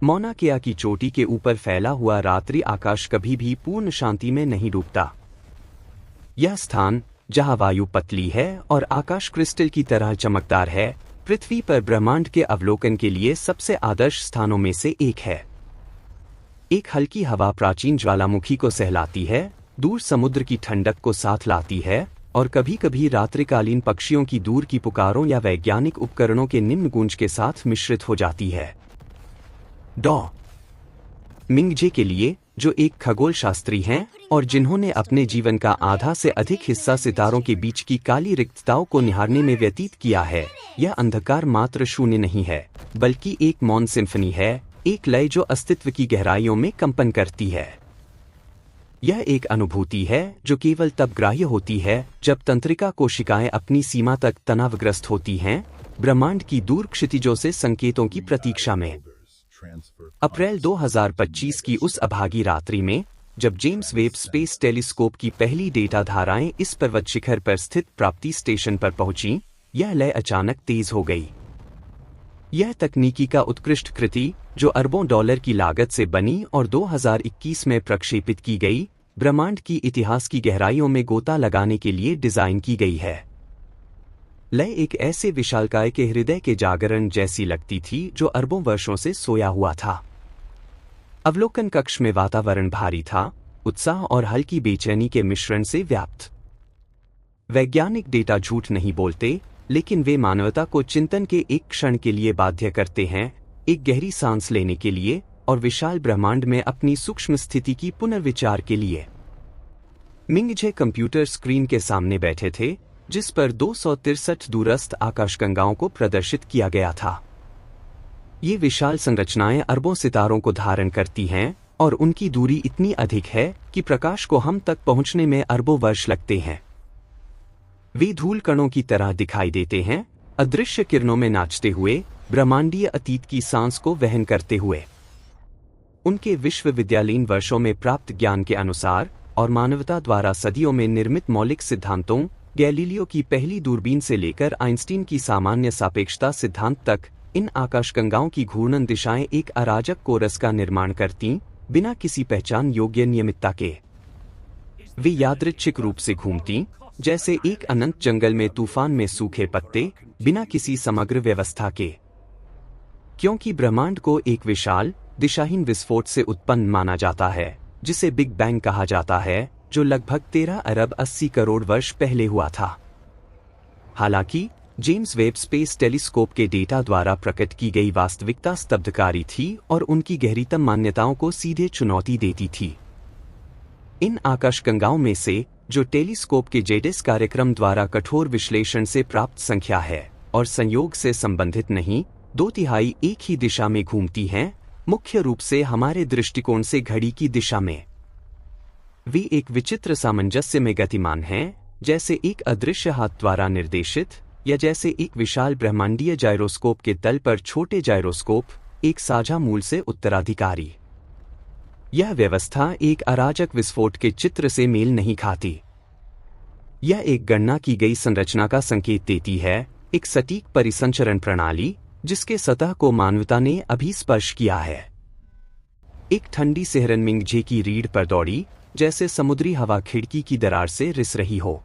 मौना केआ की चोटी के ऊपर फैला हुआ रात्रि आकाश कभी भी पूर्ण शांति में नहीं डूबता। यह स्थान, जहां वायु पतली है और आकाश क्रिस्टल की तरह चमकदार है, पृथ्वी पर ब्रह्मांड के अवलोकन के लिए सबसे आदर्श स्थानों में से एक है। एक हल्की हवा प्राचीन ज्वालामुखी को सहलाती है, दूर समुद्र की ठंडक को साथ लाती है और कभी कभी रात्रिकालीन पक्षियों की दूर की पुकारों या वैज्ञानिक उपकरणों के निम्न गूंज के साथ मिश्रित हो जाती है। डॉ मिंगजे के लिए, जो एक खगोल शास्त्री हैं और जिन्होंने अपने जीवन का आधा से अधिक हिस्सा सितारों के बीच की काली रिक्तताओं को निहारने में व्यतीत किया है, यह अंधकार मात्र शून्य नहीं है, बल्कि एक मौन सिम्फनी है, एक लय जो अस्तित्व की गहराइयों में कंपन करती है। यह एक अनुभूति है जो केवल तब ग्राह्य होती है जब तंत्रिका कोशिकाएं अपनी सीमा तक तनावग्रस्त होती हैं, ब्रह्मांड की दूर क्षितिजों से संकेतों की प्रतीक्षा में। अप्रैल 2025 की उस अभागी रात्रि में, जब जेम्स वेब स्पेस टेलीस्कोप की पहली डेटा धाराएं इस पर्वत शिखर पर स्थित प्राप्ति स्टेशन पर पहुंची, यह लय अचानक तेज हो गई। यह तकनीकी का उत्कृष्ट कृति, जो अरबों डॉलर की लागत से बनी और 2021 में प्रक्षेपित की गई, ब्रह्मांड की इतिहास की गहराइयों में गोता लगाने के लिए डिजाइन की गई है। लय एक ऐसे विशालकाय के हृदय के जागरण जैसी लगती थी जो अरबों वर्षों से सोया हुआ था। अवलोकन कक्ष में वातावरण भारी था, उत्साह और हल्की बेचैनी के मिश्रण से व्याप्त। वैज्ञानिक डेटा झूठ नहीं बोलते, लेकिन वे मानवता को चिंतन के एक क्षण के लिए बाध्य करते हैं, एक गहरी सांस लेने के लिए और विशाल ब्रह्मांड में अपनी सूक्ष्म स्थिति की पुनर्विचार के लिए। मिंगजे कंप्यूटर स्क्रीन के सामने बैठे थे, जिस पर 263 दूरस्थ आकाशगंगाओं को प्रदर्शित किया गया था। ये विशाल संरचनाएं अरबों सितारों को धारण करती हैं और उनकी दूरी इतनी अधिक है कि प्रकाश को हम तक पहुंचने में अरबों वर्ष लगते हैं। वे धूल कणों की तरह दिखाई देते हैं, अदृश्य किरणों में नाचते हुए, ब्रह्मांडीय अतीत की सांस को वहन करते हुए। उनके विश्वविद्यालयीन वर्षों में प्राप्त ज्ञान के अनुसार और मानवता द्वारा सदियों में निर्मित मौलिक सिद्धांतों, गैलीलियो की पहली दूरबीन से लेकर आइंस्टीन की सामान्य सापेक्षता सिद्धांत तक, इन आकाशगंगाओं की घूर्णन दिशाएं एक अराजक कोरस का निर्माण करतीं, बिना किसी पहचान योग्य नियमितता के। वे यादृच्छिक रूप से घूमतीं, जैसे एक अनंत जंगल में तूफान में सूखे पत्ते, बिना किसी समग्र व्यवस्था के। क्योंकि ब्रह्मांड को एक विशाल, दिशाहीन विस्फोट से उत्पन्न माना जाता है, जिसे बिग बैंग कहा जाता है, जो लगभग 13 अरब 80 करोड़ वर्ष पहले हुआ था। हालांकि जेम्स वेब स्पेस टेलीस्कोप के डेटा द्वारा प्रकट की गई वास्तविकता स्तब्धकारी थी और उनकी गहरीतम मान्यताओं को सीधे चुनौती देती थी। इन आकाशगंगाओं में से, जो टेलीस्कोप के जेडिस कार्यक्रम द्वारा कठोर विश्लेषण से प्राप्त संख्या है और संयोग से संबंधित नहीं, 2/3 एक ही दिशा में घूमती हैं, मुख्य रूप से हमारे दृष्टिकोण से घड़ी की दिशा में। वे एक विचित्र सामंजस्य में गतिमान हैं, जैसे एक अदृश्य हाथ द्वारा निर्देशित, या जैसे एक विशाल ब्रह्मांडीय जायरोस्कोप के तल पर छोटे जायरोस्कोप, एक साझा मूल से उत्तराधिकारी। यह व्यवस्था एक अराजक विस्फोट के चित्र से मेल नहीं खाती। यह एक गणना की गई संरचना का संकेत देती है, एक सटीक परिसंचरण प्रणाली, जिसके सतह को मानवता ने अभी स्पर्श किया है। एक ठंडी सिहरन मिंगजे की रीढ़ पर दौड़ी, जैसे समुद्री हवा खिड़की की दरार से रिस रही हो।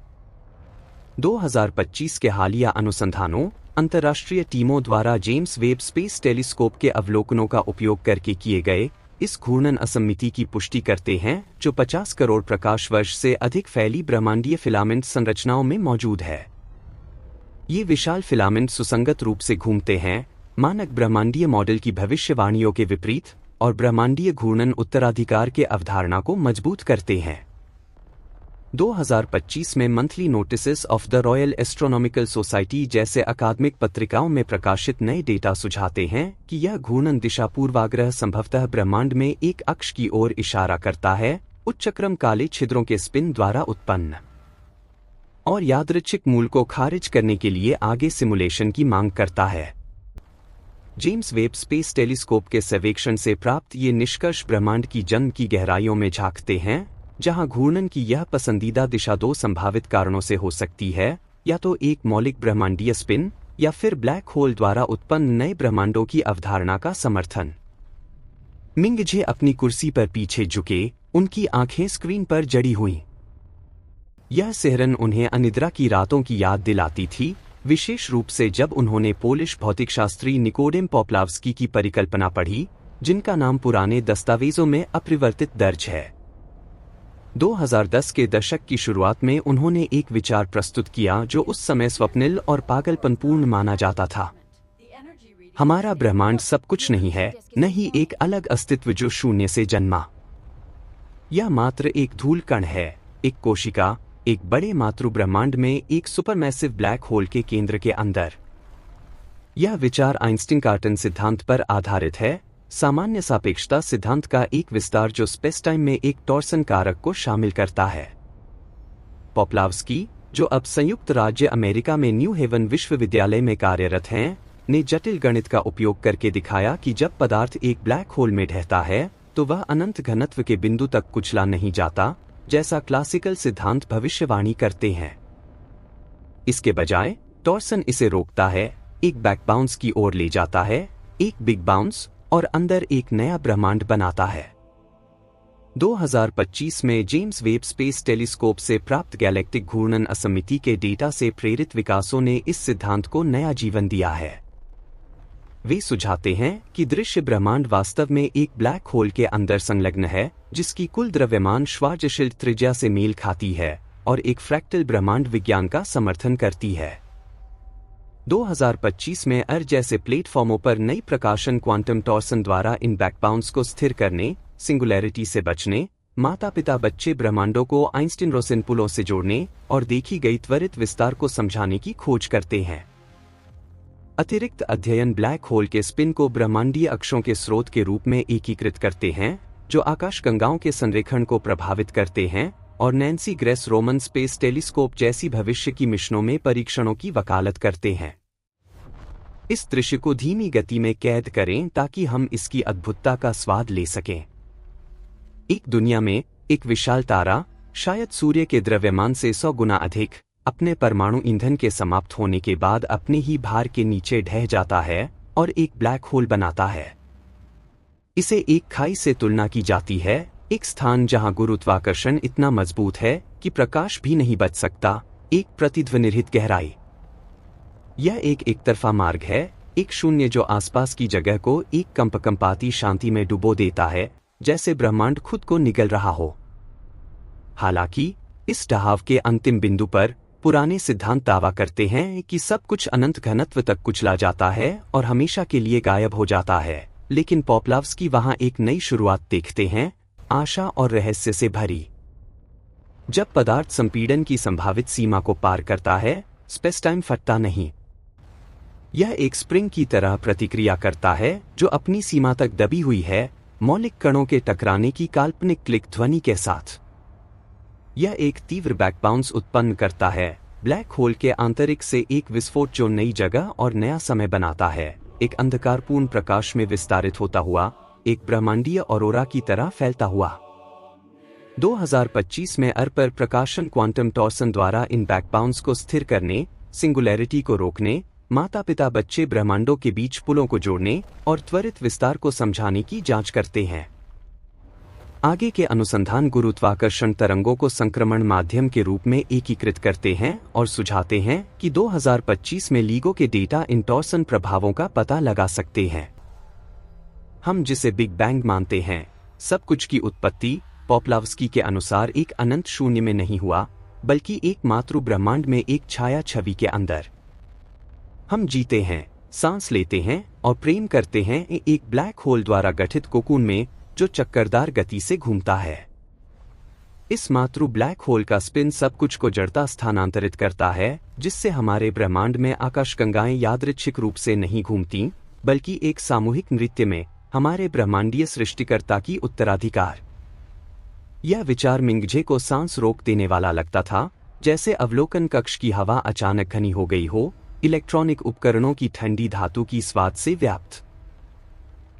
2025 के हालिया अनुसंधानों, अंतर्राष्ट्रीय टीमों द्वारा जेम्स वेब स्पेस टेलीस्कोप के अवलोकनों का उपयोग करके किए गए, इस घूर्णन असममिति की पुष्टि करते हैं, जो 50 करोड़ प्रकाश वर्ष से अधिक फैली ब्रह्मांडीय फिलामेंट संरचनाओं में मौजूद है। ये विशाल फिलामेंट सुसंगत रूप से घूमते हैं, मानक ब्रह्मांडीय मॉडल की भविष्यवाणियों के विपरीत, और ब्रह्मांडीय घूर्णन उत्तराधिकार के अवधारणा को मजबूत करते हैं। 2025 में monthly notices of the royal astronomical society जैसे अकादमिक पत्रिकाओं में प्रकाशित नए डेटा सुझाते हैं कि यह घूर्णन दिशा पूर्वाग्रह संभवतः ब्रह्मांड में एक अक्ष की ओर इशारा करता है, उच्चक्रम काले छिद्रों के स्पिन द्वारा उत्पन्न, और यादृच्छिक मूल को खारिज करने के लिए आगे सिमुलेशन की मांग करता है। जेम्स वेब स्पेस टेलीस्कोप के सर्वेक्षण से प्राप्त ये निष्कर्ष ब्रह्मांड की जन्म की गहराइयों में झांकते हैं, जहां घूर्णन की यह पसंदीदा दिशा 2 संभावित कारणों से हो सकती है, या तो एक मौलिक ब्रह्मांडीय स्पिन, या फिर ब्लैक होल द्वारा उत्पन्न नए ब्रह्मांडों की अवधारणा का समर्थन। मिंगजे अपनी कुर्सी पर पीछे झुके, उनकी आंखें स्क्रीन पर जड़ी हुईं। यह सिहरन उन्हें अनिद्रा की रातों की याद दिलाती थी, विशेष रूप से जब उन्होंने पोलिश भौतिकशास्त्री निकोडेम पोप्लावस्की की परिकल्पना पढ़ी, जिनका नाम पुराने दस्तावेजों में अपरिवर्तित दर्ज है। 2010 के दशक की शुरुआत में उन्होंने एक विचार प्रस्तुत किया जो उस समय स्वप्निल और पागलपनपूर्ण माना जाता था। हमारा ब्रह्मांड सब कुछ नहीं है, न ही एक अलग अस्तित्व जो शून्य से जन्मा। यह मात्र एक धूल कण है, एक कोशिका, एक बड़े मातृ ब्रह्मांड में एक सुपरमैसिव ब्लैक होल के केंद्र के अंदर। यह विचार आइंस्टीन-कार्टन सिद्धांत पर आधारित है, सामान्य सापेक्षता सिद्धांत का एक विस्तार जो स्पेस-टाइम में एक टॉर्सन कारक को शामिल करता है। पोप्लावस्की, जो अब संयुक्त राज्य अमेरिका में न्यू हेवन विश्वविद्यालय में कार्यरत हैं, ने जटिल गणित का उपयोग करके दिखाया कि जब पदार्थ एक ब्लैक होल में ढहता है तो वह अनंत घनत्व के बिंदु तक कुचला नहीं जाता, जैसा क्लासिकल सिद्धांत भविष्यवाणी करते हैं। इसके बजाय टॉर्सन इसे रोकता है, एक बैक बाउंस की ओर ले जाता है, एक बिग बाउंस, और अंदर एक नया ब्रह्मांड बनाता है। 2025 में जेम्स वेब स्पेस टेलीस्कोप से प्राप्त गैलेक्टिक घूर्णन असमिति के डेटा से प्रेरित विकासों ने इस सिद्धांत को नया जीवन दिया है। वे सुझाते हैं कि दृश्य ब्रह्मांड वास्तव में एक ब्लैक होल के अंदर संलग्न है, जिसकी कुल द्रव्यमान श्वार्ज़शील्ड त्रिज्या से मेल खाती है और एक फ्रैक्टल ब्रह्मांड विज्ञान का समर्थन करती है। 2025 में जैसे प्लेटफॉर्मों पर नई प्रकाशन क्वांटम टॉर्सन द्वारा इन बैकबाउंड्स को स्थिर करने, सिंगुलैरिटी से बचने, माता पिता बच्चे ब्रह्मांडों को आइंस्टीन-रोसेन पुलों से जोड़ने और देखी गई त्वरित विस्तार को समझाने की खोज करते हैं। अतिरिक्त अध्ययन ब्लैक होल के स्पिन को ब्रह्मांडीय अक्षों के स्रोत के रूप में एकीकृत करते हैं, जो आकाशगंगाओं के संरेखण को प्रभावित करते हैं और Nancy grace Roman space telescope जैसी भविष्य की मिशनों में परीक्षणों की वकालत करते हैं। इस दृश्य को धीमी गति में कैद करें ताकि हम इसकी अद्भुतता का स्वाद ले सकें। एक दुनिया में एक विशाल तारा, शायद सूर्य के द्रव्यमान से 100 गुना अधिक, अपने परमाणु ईंधन के समाप्त होने के बाद अपने ही भार के नीचे ढह जाता है और एक ब्लैक होल बनाता है। इसे एक खाई से तुलना की जाती है, एक स्थान जहां गुरुत्वाकर्षण इतना मजबूत है कि प्रकाश भी नहीं बच सकता, एक प्रतिध्वनिरहित गहराई। यह एक तरफा मार्ग है, एक शून्य जो आसपास की जगह को एक कंपकंपाती शांति में डुबो देता है, जैसे ब्रह्मांड खुद को निगल रहा हो। हालांकि इस ढहाव के अंतिम बिंदु पर पुराने सिद्धांत दावा करते हैं कि सब कुछ अनंत घनत्व तक कुचला जाता है और हमेशा के लिए गायब हो जाता है, लेकिन पोप्लावस्की वहां एक नई शुरुआत देखते हैं, आशा और रहस्य से भरी। जब पदार्थ संपीड़न की संभावित सीमा को पार करता है, स्पेस टाइम फटता नहीं। यह एक स्प्रिंग की तरह प्रतिक्रिया करता है जो अपनी सीमा तक दबी हुई है, मौलिक कणों के टकराने की काल्पनिक क्लिक ध्वनि के साथ। यह एक तीव्र बैकबाउंस उत्पन्न करता है, ब्लैक होल के आंतरिक से एक विस्फोट जो नई जगह और नया समय बनाता है, एक अंधकारपूर्ण प्रकाश में विस्तारित होता हुआ, एक ब्रह्मांडीय ऑरोरा की तरह फैलता हुआ। 2025 में पर प्रकाशन क्वांटम टॉर्सन द्वारा इन बैकबाउंस को स्थिर करने, सिंगुलैरिटी को रोकने, माता पिता बच्चे ब्रह्मांडों के बीच पुलों को जोड़ने और त्वरित विस्तार को समझाने की जांच करते हैं। आगे के अनुसंधान गुरुत्वाकर्षण तरंगों को संक्रमण माध्यम के रूप में एकीकृत करते हैं और सुझाते हैं कि 2025 में लीगो के डेटा इन टॉर्सन प्रभावों का पता लगा सकते हैं। हम जिसे बिग बैंग मानते हैं, सब कुछ की उत्पत्ति पोप्लावस्की के अनुसार एक अनंत शून्य में नहीं हुआ, बल्कि एक मातृ ब्रह्मांड में एक छाया छवि के अंदर। हम जीते हैं, सांस लेते हैं और प्रेम करते हैं एक ब्लैक होल द्वारा गठित कोकून में जो चक्करदार गति से घूमता है। इस मातृ ब्लैक होल का स्पिन सब कुछ को जड़ता स्थानांतरित करता है, जिससे हमारे ब्रह्मांड में आकाशगंगाएं यादृच्छिक रूप से नहीं घूमती, बल्कि एक सामूहिक नृत्य में हमारे ब्रह्मांडीय सृष्टिकर्ता की उत्तराधिकार। यह विचार मिंगजे को सांस रोक देने वाला लगता था, जैसे अवलोकन कक्ष की हवा अचानक घनी हो गई हो, इलेक्ट्रॉनिक उपकरणों की ठंडी धातु की स्वाद से व्याप्त।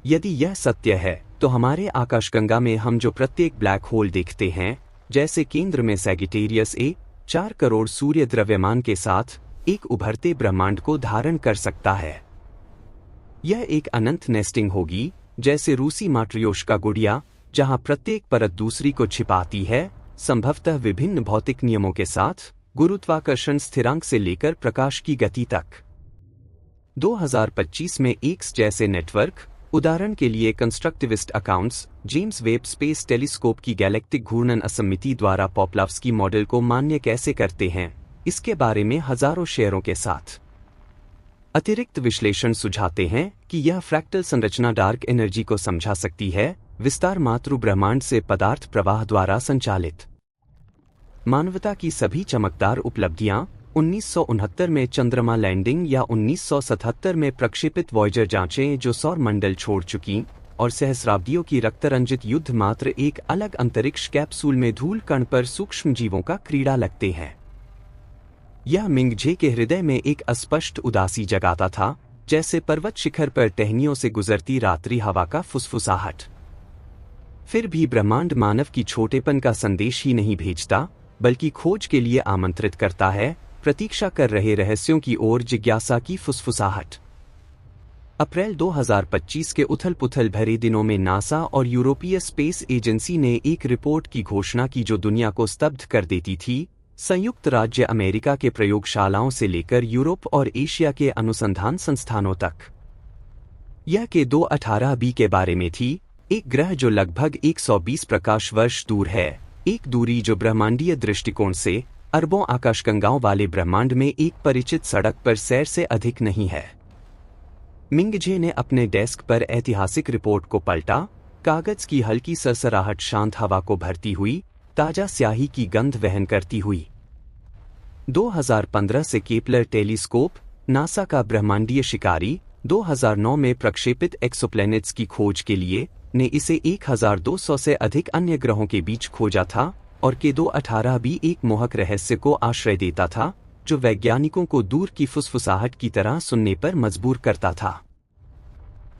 यदि यह सत्य है, तो हमारे आकाशगंगा में हम जो प्रत्येक ब्लैक होल देखते हैं, जैसे केंद्र में सैगिटेरियस ए, 4 करोड़ सूर्य द्रव्यमान के साथ एक उभरते ब्रह्मांड को धारण कर सकता है। यह एक अनंत नेस्टिंग होगी, जैसे रूसी माट्रियोश्का गुड़िया, जहां प्रत्येक परत दूसरी को छिपाती है, संभवतः विभिन्न भौतिक नियमों के साथ, गुरुत्वाकर्षण स्थिरांक से लेकर प्रकाश की गति तक। 2025 में एक्स जैसे नेटवर्क, उदाहरण के लिए constructivist accounts, James Webb space telescope की गैलेक्टिक घूर्णन असमिति द्वारा पॉपलावस्की मॉडल को मान्य कैसे करते हैं, इसके बारे में हजारों शेयरों के साथ अतिरिक्त विश्लेषण सुझाते हैं कि यह फ्रैक्टल संरचना डार्क एनर्जी को समझा सकती है, विस्तार मातृ ब्रह्मांड से पदार्थ प्रवाह द्वारा संचालित। मानवता की सभी चमकदार उपलब्धियां 1969 में चंद्रमा लैंडिंग या 1977 में प्रक्षेपित वॉयेजर जांचें जो सौर मंडल छोड़ चुकी, और सहस्राब्दियों की रक्तरंजित युद्ध मात्र एक अलग अंतरिक्ष कैप्सूल में धूल कण पर सूक्ष्म जीवों का क्रीड़ा लगते हैं। यह मिंगजे के हृदय में एक अस्पष्ट उदासी जगाता था, जैसे पर्वत शिखर पर टहनियों से गुजरती रात्रि हवा का फुसफुसाहट। फिर भी ब्रह्मांड मानव की छोटेपन का संदेश ही नहीं भेजता, बल्कि खोज के लिए आमंत्रित करता है, प्रतीक्षा कर रहे रहस्यों की ओर जिज्ञासा की फुसफुसाहट। अप्रैल 2025 के उथल-पुथल भरे दिनों में नासा और यूरोपीय स्पेस एजेंसी ने एक रिपोर्ट की घोषणा की जो दुनिया को स्तब्ध कर देती थी, संयुक्त राज्य अमेरिका के प्रयोगशालाओं से लेकर यूरोप और एशिया के अनुसंधान संस्थानों तक। यह के 218b के बारे में थी, एक ग्रह जो लगभग 120 प्रकाश वर्ष दूर है, एक दूरी जो ब्रह्मांडीय दृष्टिकोण से अरबों आकाशगंगाओं वाले ब्रह्मांड में एक परिचित सड़क पर सैर से अधिक नहीं है। मिंगजे ने अपने डेस्क पर ऐतिहासिक रिपोर्ट को पलटा, कागज की हल्की सरसराहट शांत हवा को भरती हुई, ताजा स्याही की गंध वहन करती हुई। 2015 से केपलर टेलीस्कोप, नासा का ब्रह्मांडीय शिकारी, 2009 में प्रक्षेपित एक्सोप्लैनेट्स की खोज के लिए ने इसे 1200 से अधिक अन्य ग्रहों के बीच खोजा था, और के 218b एक मोहक रहस्य को आश्रय देता था, जो वैज्ञानिकों को दूर की फुसफुसाहट की तरह सुनने पर मजबूर करता था।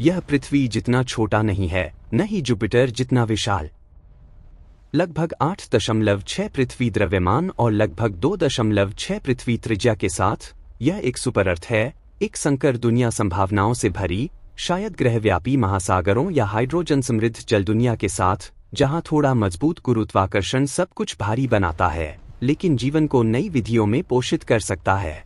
यह पृथ्वी जितना छोटा नहीं है, न ही जुपिटर जितना विशाल। लगभग 8.6 पृथ्वी द्रव्यमान और लगभग 2.6 पृथ्वी त्रिज्या के साथ, यह एक सुपरअर्थ है, एक संकर दुनिया संभावनाओं से भरी, शायद ग्रहव्यापी महासागरों या हाइड्रोजन समृद्ध जल दुनिया के साथ, जहां थोड़ा मजबूत गुरुत्वाकर्षण सब कुछ भारी बनाता है, लेकिन जीवन को नई विधियों में पोषित कर सकता है।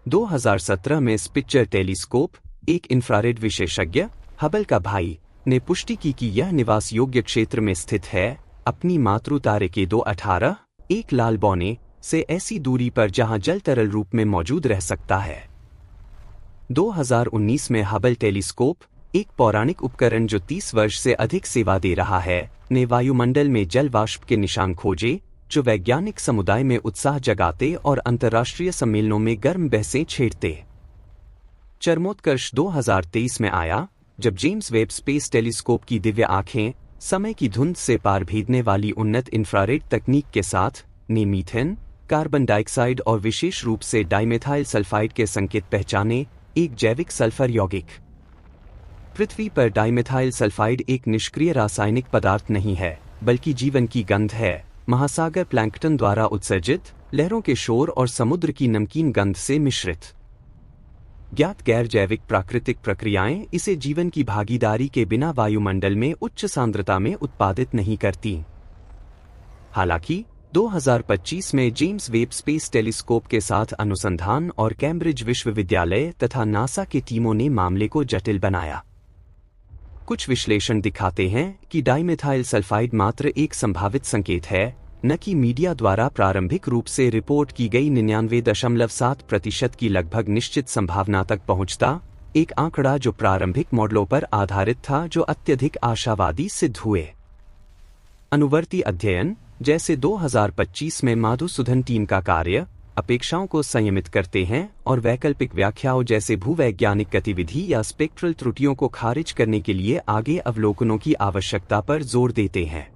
2017 में स्पिट्जर टेलीस्कोप, एक इंफ्रारेड विशेषज्ञ, हबल का भाई, ने पुष्टि की कि यह निवास योग्य क्षेत्र में स्थित है, अपनी मातृ तारे के 218, एक लाल बौने से ऐसी दूरी पर जहां जल तरल रूप में मौजूद रह सकता है। 2019 में हबल टेलीस्कोप, एक पौराणिक उपकरण जो 30 वर्ष से अधिक सेवा दे रहा है, ने वायुमंडल में जल वाष्प के निशान खोजे, जो वैज्ञानिक समुदाय में उत्साह जगाते और अंतर्राष्ट्रीय सम्मेलनों में गर्म बहसें छेड़ते। चरमोत्कर्ष 2023 में आया, जब जेम्स वेब स्पेस टेलीस्कोप की दिव्य आंखें, समय की धुंध से पार भेदने वाली उन्नत इंफ्रारेड तकनीक के साथ, ने मीथेन, कार्बन डाइऑक्साइड और विशेष रूप से डाइमेथाइल सल्फाइड के संकेत पहचाने, एक जैविक सल्फर यौगिक। पृथ्वी पर डाइमेथाइल सल्फाइड एक निष्क्रिय रासायनिक पदार्थ नहीं है, बल्कि जीवन की गंध है, महासागर प्लैंकटन द्वारा उत्सर्जित, लहरों के शोर और समुद्र की नमकीन गंध से मिश्रित। ज्ञात गैर जैविक प्राकृतिक प्रक्रियाएं इसे जीवन की भागीदारी के बिना वायुमंडल में उच्च सांद्रता में उत्पादित नहीं करती। हालांकि 2025 में जेम्स वेब स्पेस टेलीस्कोप के साथ अनुसंधान और कैम्ब्रिज विश्वविद्यालय तथा नासा की टीमों ने मामले को जटिल बनाया। कुछ विश्लेषण दिखाते हैं कि डाइमेथाइल सल्फाइड मात्र एक संभावित संकेत है, न कि मीडिया द्वारा प्रारंभिक रूप से रिपोर्ट की गई 99.7% की लगभग निश्चित संभावना तक पहुंचता, एक आंकड़ा जो प्रारंभिक मॉडलों पर आधारित था जो अत्यधिक आशावादी सिद्ध हुए। अनुवर्ती अध्ययन, जैसे 2025 में मधुसूदन टीम का कार्य, अपेक्षाओं को संयमित करते हैं और वैकल्पिक व्याख्याओं जैसे भूवैज्ञानिक गतिविधि या स्पेक्ट्रल त्रुटियों को खारिज करने के लिए आगे अवलोकनों की आवश्यकता पर जोर देते हैं।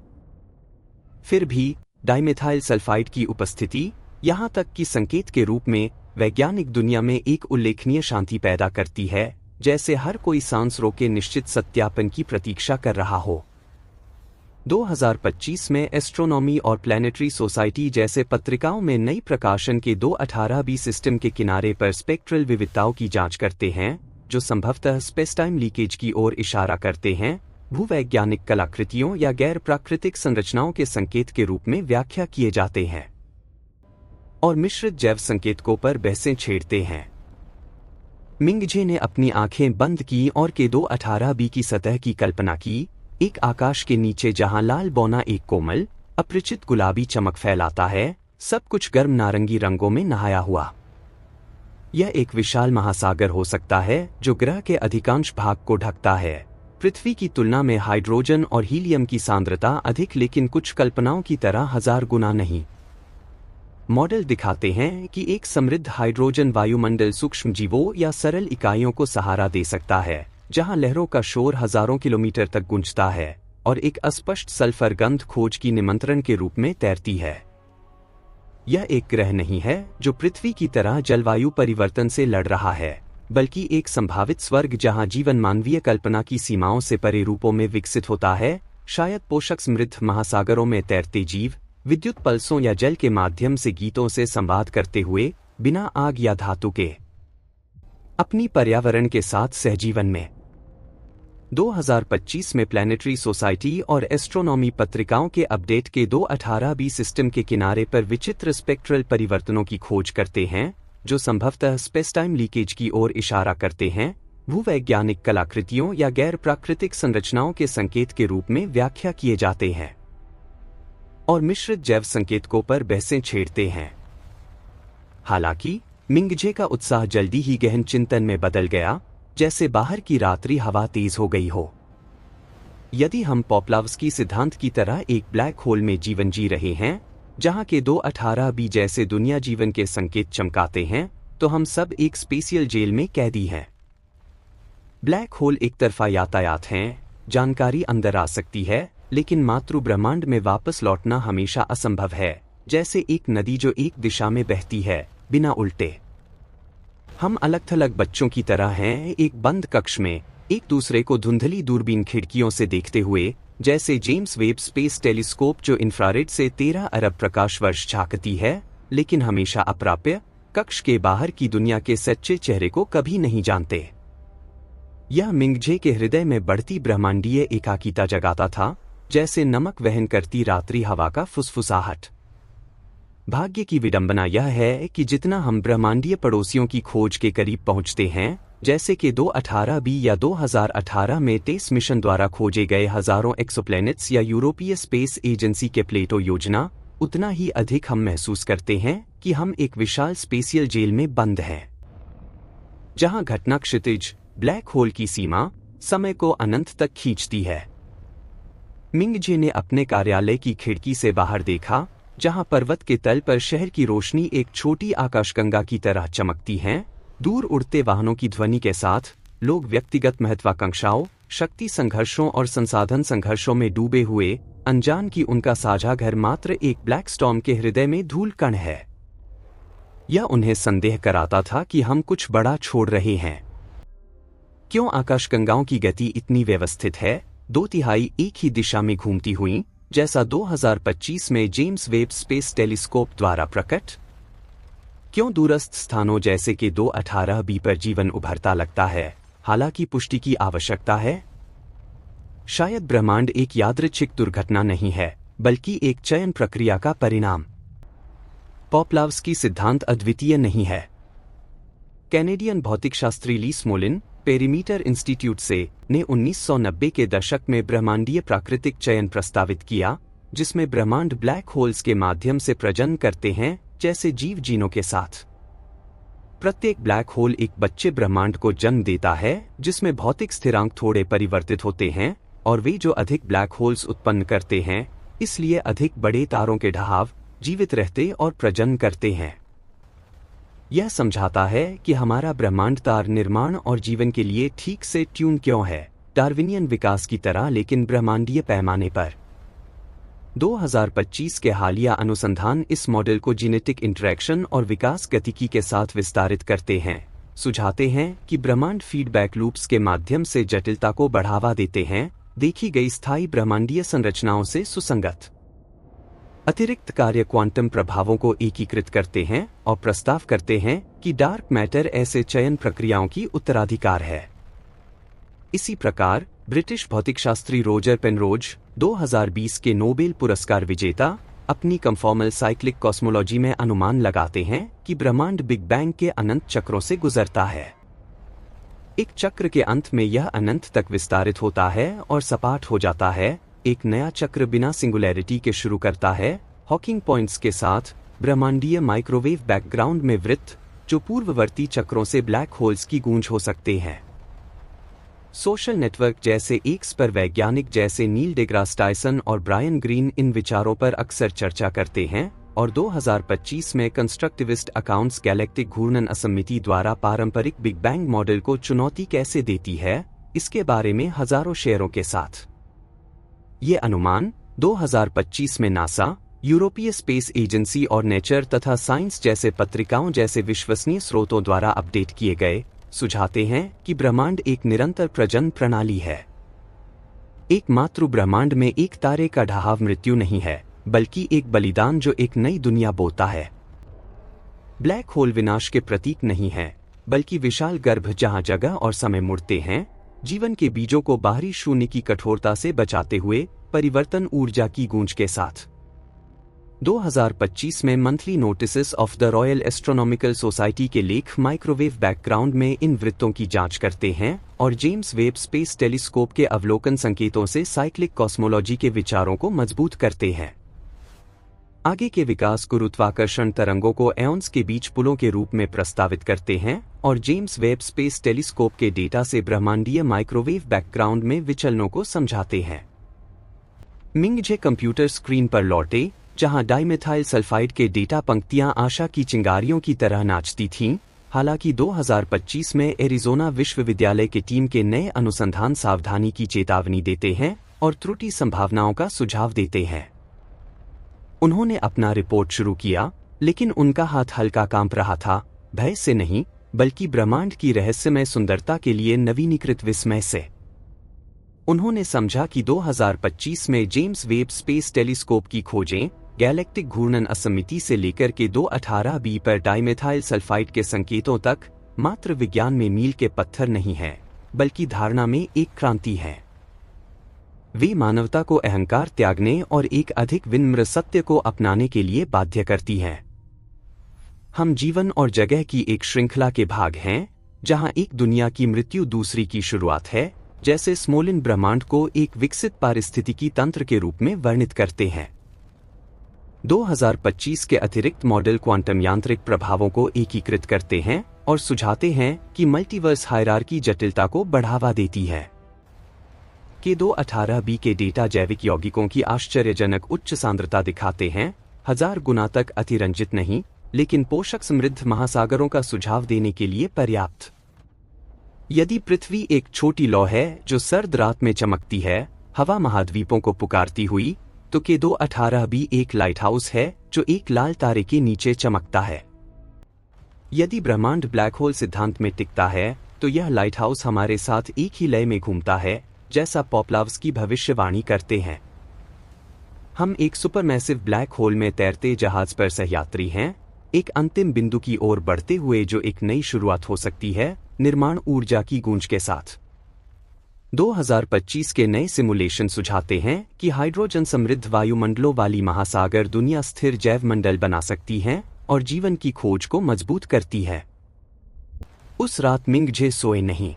फिर भी डाइमेथाइल सल्फाइड की उपस्थिति, यहां तक कि संकेत के रूप में, वैज्ञानिक दुनिया में एक उल्लेखनीय शांति पैदा करती है, जैसे हर कोई सांस रोके निश्चित सत्यापन की प्रतीक्षा कर रहा हो। 2025 में एस्ट्रोनॉमी और प्लैनेटरी सोसाइटी जैसे पत्रिकाओं में नई प्रकाशन के 218b सिस्टम के किनारे पर स्पेक्ट्रल विविधताओं की जांच करते हैं, जो संभवतः स्पेस-टाइम लीकेज की ओर इशारा करते हैं, भूवैज्ञानिक कलाकृतियों या गैर प्राकृतिक संरचनाओं के संकेत के रूप में व्याख्या किए जाते हैं और मिश्रित जैव संकेतकों पर बहसें छेड़ते हैं। मिंगजे ने अपनी आंखें बंद की और के 218b की सतह की कल्पना की, एक आकाश के नीचे जहां लाल बौना एक कोमल, अपरिचित गुलाबी चमक फैलाता है, सब कुछ गर्म नारंगी रंगों में नहाया हुआ। यह एक विशाल महासागर हो सकता है जो ग्रह के अधिकांश भाग को ढकता है। पृथ्वी की तुलना में हाइड्रोजन और हीलियम की सांद्रता अधिक, लेकिन कुछ कल्पनाओं की तरह 1000 गुना नहीं। मॉडल दिखाते हैं कि एक समृद्ध हाइड्रोजन वायुमंडल सूक्ष्म जीवों या सरल इकाइयों को सहारा दे सकता है, जहां लहरों का शोर हजारों किलोमीटर तक गूंजता है और एक अस्पष्ट सल्फर गंध खोज की निमंत्रण के रूप में तैरती है। यह एक ग्रह नहीं है जो पृथ्वी की तरह जलवायु परिवर्तन से लड़ रहा है, बल्कि एक संभावित स्वर्ग जहां जीवन मानवीय कल्पना की सीमाओं से परे रूपों में विकसित होता है, शायद पोषक समृद्ध महासागरों में तैरते जीव, विद्युत पल्सों या जल के माध्यम से गीतों से संवाद करते हुए, बिना आग या धातु के, अपनी पर्यावरण के साथ सहजीवन में। 2025 में प्लैनेटरी सोसाइटी और एस्ट्रोनॉमी पत्रिकाओं के अपडेट के 218b सिस्टम के किनारे पर विचित्र स्पेक्ट्रल परिवर्तनों की खोज करते हैं, जो संभवतः स्पेस-टाइम लीकेज की ओर इशारा करते हैं, भूवैज्ञानिक कलाकृतियों या गैर प्राकृतिक संरचनाओं के संकेत के रूप में व्याख्या किए जाते हैं और मिश्रित जैव संकेतकों पर बहसें छेड़ते हैं। हालांकि मिंगजे का उत्साह जल्दी ही गहन चिंतन में बदल गया, जैसे बाहर की रात्रि हवा तेज हो गई हो। यदि हम पोप्लावस्की सिद्धांत की तरह एक ब्लैक होल में जीवन जी रहे हैं, जहां के 218b जैसे दुनिया जीवन के संकेत चमकाते हैं, तो हम सब एक स्पेशियल जेल में कैदी हैं। ब्लैक होल एक तरफा यातायात हैं, जानकारी अंदर आ सकती है, लेकिन मातृ ब्रह्मांड में वापस लौटना हमेशा असंभव है, जैसे एक नदी जो एक दिशा में बहती है, बिना उल्टे। हम अलग-थलग बच्चों की तरह हैं, एक बंद कक्ष में, एक दूसरे को धुंधली दूरबीन खिड़कियों से देखते हुए, जैसे जेम्स वेब स्पेस टेलीस्कोप जो इंफ्रारेड से 13 अरब प्रकाश वर्ष झांकती है, लेकिन हमेशा अप्राप्य, कक्ष के बाहर की दुनिया के सच्चे चेहरे को कभी नहीं जानते। यह मिंगजे के हृदय में बढ़ती ब्रह्मांडीय एकाकीता जगाता था, जैसे नमक वहन करती रात्रि हवा का फुसफुसाहट। भाग्य की विडंबना यह है कि जितना हम ब्रह्मांडीय पड़ोसियों की खोज के करीब पहुंचते हैं, जैसे कि 218b या 2018 में टेस मिशन द्वारा खोजे गए हजारों एक्सोप्लैनेट्स या यूरोपीय स्पेस एजेंसी के प्लेटो योजना, उतना ही अधिक हम महसूस करते हैं कि हम एक विशाल स्पेशियल जेल में बंद हैं, जहां घटना क्षितिज, ब्लैक होल की सीमा, समय को अनंत तक खींचती है। मिंगजे ने अपने कार्यालय की खिड़की से बाहर देखा, जहां पर्वत के तल पर शहर की रोशनी एक छोटी आकाशगंगा की तरह चमकती है, दूर उड़ते वाहनों की ध्वनि के साथ, लोग व्यक्तिगत महत्वाकांक्षाओं, शक्ति संघर्षों और संसाधन संघर्षों में डूबे हुए, अनजान कि उनका साझा घर मात्र एक ब्लैक स्टॉर्म के हृदय में धूल कण है। यह उन्हें संदेह कराता था कि हम कुछ बड़ा छोड़ रहे हैं। क्यों आकाशगंगाओं की गति इतनी व्यवस्थित है, 2/3 एक ही दिशा में घूमती हुई, जैसा 2025 में जेम्स वेब स्पेस टेलीस्कोप द्वारा प्रकट? क्यों दूरस्थ स्थानों जैसे कि 218b पर जीवन उभरता लगता है, हालांकि पुष्टि की आवश्यकता है? शायद ब्रह्मांड एक यादृच्छिक दुर्घटना नहीं है, बल्कि एक चयन प्रक्रिया का परिणाम। पोप्लावस्की सिद्धांत अद्वितीय नहीं है। कैनेडियन भौतिकशास्त्री ली स्मोलिन, पेरीमीटर इंस्टीट्यूट से, ने 1990 के दशक में ब्रह्मांडीय प्राकृतिक चयन प्रस्तावित किया, जिसमें ब्रह्मांड ब्लैक होल्स के माध्यम से प्रजनन करते हैं, जैसे जीव जीनों के साथ। प्रत्येक ब्लैक होल एक बच्चे ब्रह्मांड को जन्म देता है, जिसमें भौतिक स्थिरांक थोड़े परिवर्तित होते हैं, और वे जो अधिक ब्लैक होल्स उत्पन्न करते हैं, इसलिए अधिक बड़े तारों के ढहाव, जीवित रहते और प्रजनन करते हैं। यह समझाता है कि हमारा ब्रह्मांड तार निर्माण और जीवन के लिए ठीक से ट्यून क्यों है, डार्विनियन विकास की तरह, लेकिन ब्रह्मांडीय पैमाने पर। 2025 के हालिया अनुसंधान इस मॉडल को जेनेटिक इंटरैक्शन और विकास गतिकी के साथ विस्तारित करते हैं, सुझाते हैं कि ब्रह्मांड फीडबैक लूप्स के माध्यम से जटिलता को बढ़ावा देते हैं, देखी गई स्थायी ब्रह्मांडीय संरचनाओं से सुसंगत। अतिरिक्त कार्य क्वांटम प्रभावों को एकीकृत करते हैं और प्रस्ताव करते हैं कि डार्क मैटर ऐसे चयन प्रक्रियाओं की उत्तराधिकार है। इसी प्रकार ब्रिटिश भौतिकशास्त्री रोजर पेनरोज 2020 के नोबेल पुरस्कार विजेता अपनी कंफॉर्मल साइक्लिक कॉस्मोलॉजी में अनुमान लगाते हैं कि ब्रह्मांड बिग बैंग के अनंत चक्रों से गुजरता है। एक चक्र के अंत में यह अनंत तक विस्तारित होता है और सपाट हो जाता है। एक नया चक्र बिना सिंगुलैरिटी के शुरू करता है, हॉकिंग पॉइंट्स के साथ ब्रह्मांडीय माइक्रोवेव बैकग्राउंड में वृत्त, जो पूर्ववर्ती चक्रों से ब्लैक होल्स की गूंज हो सकते हैं। सोशल नेटवर्क जैसे एक्स पर वैज्ञानिक जैसे नील डेग्रास टायसन और ब्रायन ग्रीन इन विचारों पर अक्सर चर्चा करते हैं और 2025 में कंस्ट्रक्टिविस्ट अकाउंट्स गैलेक्टिक घूर्णन असमिति द्वारा पारंपरिक बिग बैंग मॉडल को चुनौती कैसे देती है, इसके बारे में हजारों शेयरों के साथ। ये अनुमान 2025 में नासा, यूरोपीय स्पेस एजेंसी और नेचर तथा साइंस जैसे पत्रिकाओं जैसे विश्वसनीय स्रोतों द्वारा अपडेट किए गए सुझाते हैं कि ब्रह्मांड एक निरंतर प्रजनन प्रणाली है। एक मातृ ब्रह्मांड में एक तारे का ढहाव मृत्यु नहीं है, बल्कि एक बलिदान जो एक नई दुनिया बोता है। ब्लैक होल विनाश के प्रतीक नहीं है, बल्कि विशाल गर्भ जहां जगह और समय मुड़ते हैं, जीवन के बीजों को बाहरी शून्य की कठोरता से बचाते हुए परिवर्तन ऊर्जा की गूंज के साथ। 2025 में monthly notices of the royal astronomical society के लेख माइक्रोवेव बैकग्राउंड में इन वृत्तों की जांच करते हैं और जेम्स वेब स्पेस टेलीस्कोप के अवलोकन संकेतों से साइक्लिक कॉस्मोलॉजी के विचारों को मजबूत करते हैं। आगे के विकास गुरुत्वाकर्षण तरंगों को एओन्स के बीच पुलों के रूप में प्रस्तावित करते हैं और जेम्स वेब स्पेस टेलीस्कोप के डेटा से ब्रह्मांडीय माइक्रोवेव बैकग्राउंड में विचलनों को समझाते हैं। मिंगजे कंप्यूटर स्क्रीन पर लौटे, जहां डाइमेथाइल सल्फाइड के डेटा पंक्तियां आशा की चिंगारियों की तरह नाचती थीं। हालांकि 2025 में एरिजोना विश्वविद्यालय की टीम के नए अनुसंधान सावधानी की चेतावनी देते हैं और त्रुटि संभावनाओं का सुझाव देते हैं। उन्होंने अपना रिपोर्ट शुरू किया, लेकिन उनका हाथ हल्का कांप रहा था, भय से नहीं, बल्कि ब्रह्मांड की रहस्यमय सुंदरता के लिए नवीनीकृत विस्मय से। उन्होंने समझा कि 2025 में जेम्स वेब स्पेस टेलीस्कोप की खोजें गैलेक्टिक घूर्णन असमिति से लेकर के 218b पर डाइमेथाइल सल्फाइड के संकेतों तक मात्र विज्ञान में मील के पत्थर नहीं है, बल्कि धारणा में एक क्रांति है। वे मानवता को अहंकार त्यागने और एक अधिक विनम्र सत्य को अपनाने के लिए बाध्य करती हैं। हम जीवन और जगह की एक श्रृंखला के भाग हैं, जहां एक दुनिया की मृत्यु दूसरी की शुरुआत है, जैसे स्मोलिन ब्रह्मांड को एक विकसित पारिस्थितिकी तंत्र के रूप में वर्णित करते हैं। 2025 के अतिरिक्त मॉडल क्वांटम यांत्रिक प्रभावों को एकीकृत करते हैं और सुझाते हैं कि मल्टीवर्स हायरार्की जटिलता को बढ़ावा देती है। के 218b के डेटा जैविक यौगिकों की आश्चर्यजनक उच्च सांद्रता दिखाते हैं, 1000 गुना तक अतिरंजित नहीं, लेकिन पोषक समृद्ध महासागरों का सुझाव देने के लिए पर्याप्त। यदि पृथ्वी एक छोटी लौ है जो सर्द रात में चमकती है, हवा महाद्वीपों को पुकारती हुई, तो के 218b एक लाइटहाउस है जो एक लाल तारे के नीचे चमकता है। यदि ब्रह्मांड ब्लैक होल सिद्धांत में टिकता है, तो यह लाइटहाउस हमारे साथ एक ही लय में घूमता है, जैसा पोपलावस्की भविष्यवाणी करते हैं। हम एक सुपरमैसिव ब्लैक होल में तैरते जहाज पर सहयात्री हैं, एक अंतिम बिंदु की ओर बढ़ते हुए जो एक नई शुरुआत हो सकती है, निर्माण ऊर्जा की गूंज के साथ। 2025 के नए सिमुलेशन सुझाते हैं कि हाइड्रोजन समृद्ध वायुमंडलों वाली महासागर दुनिया स्थिर जैव मंडल बना सकती हैं और जीवन की खोज को मजबूत करती है। उस रात मिंगजे सोए नहीं।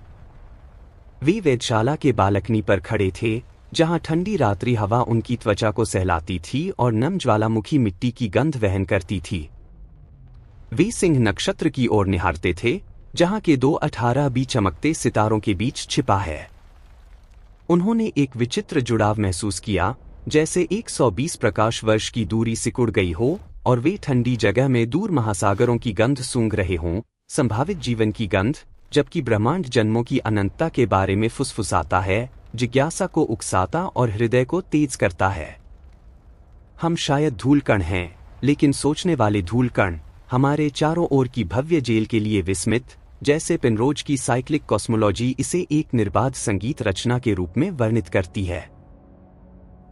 वे वेधशाला के बालकनी पर खड़े थे, जहां ठंडी रात्रि हवा उनकी त्वचा को सहलाती थी और नम ज्वालामुखी मिट्टी की गंध वहन करती थी। वे सिंह नक्षत्र की ओर निहारते थे, जहां के 218b चमकते सितारों के बीच छिपा है। उन्होंने एक विचित्र जुड़ाव महसूस किया, जैसे 120 प्रकाश वर्ष की दूरी सिकुड़ गई हो और वे ठंडी जगह में दूर महासागरों की गंध सूंघ रहे हों, संभावित जीवन की गंध, जबकि ब्रह्मांड जन्मों की अनंतता के बारे में फुसफुसाता है, जिज्ञासा को उकसाता और हृदय को तेज करता है। हम शायद धूल कण हैं, लेकिन सोचने वाले धूल कण हमारे चारों ओर की भव्य जेल के लिए विस्मित, जैसे पेनरोज की साइक्लिक कॉस्मोलॉजी इसे एक निर्बाध संगीत रचना के रूप में वर्णित करती है।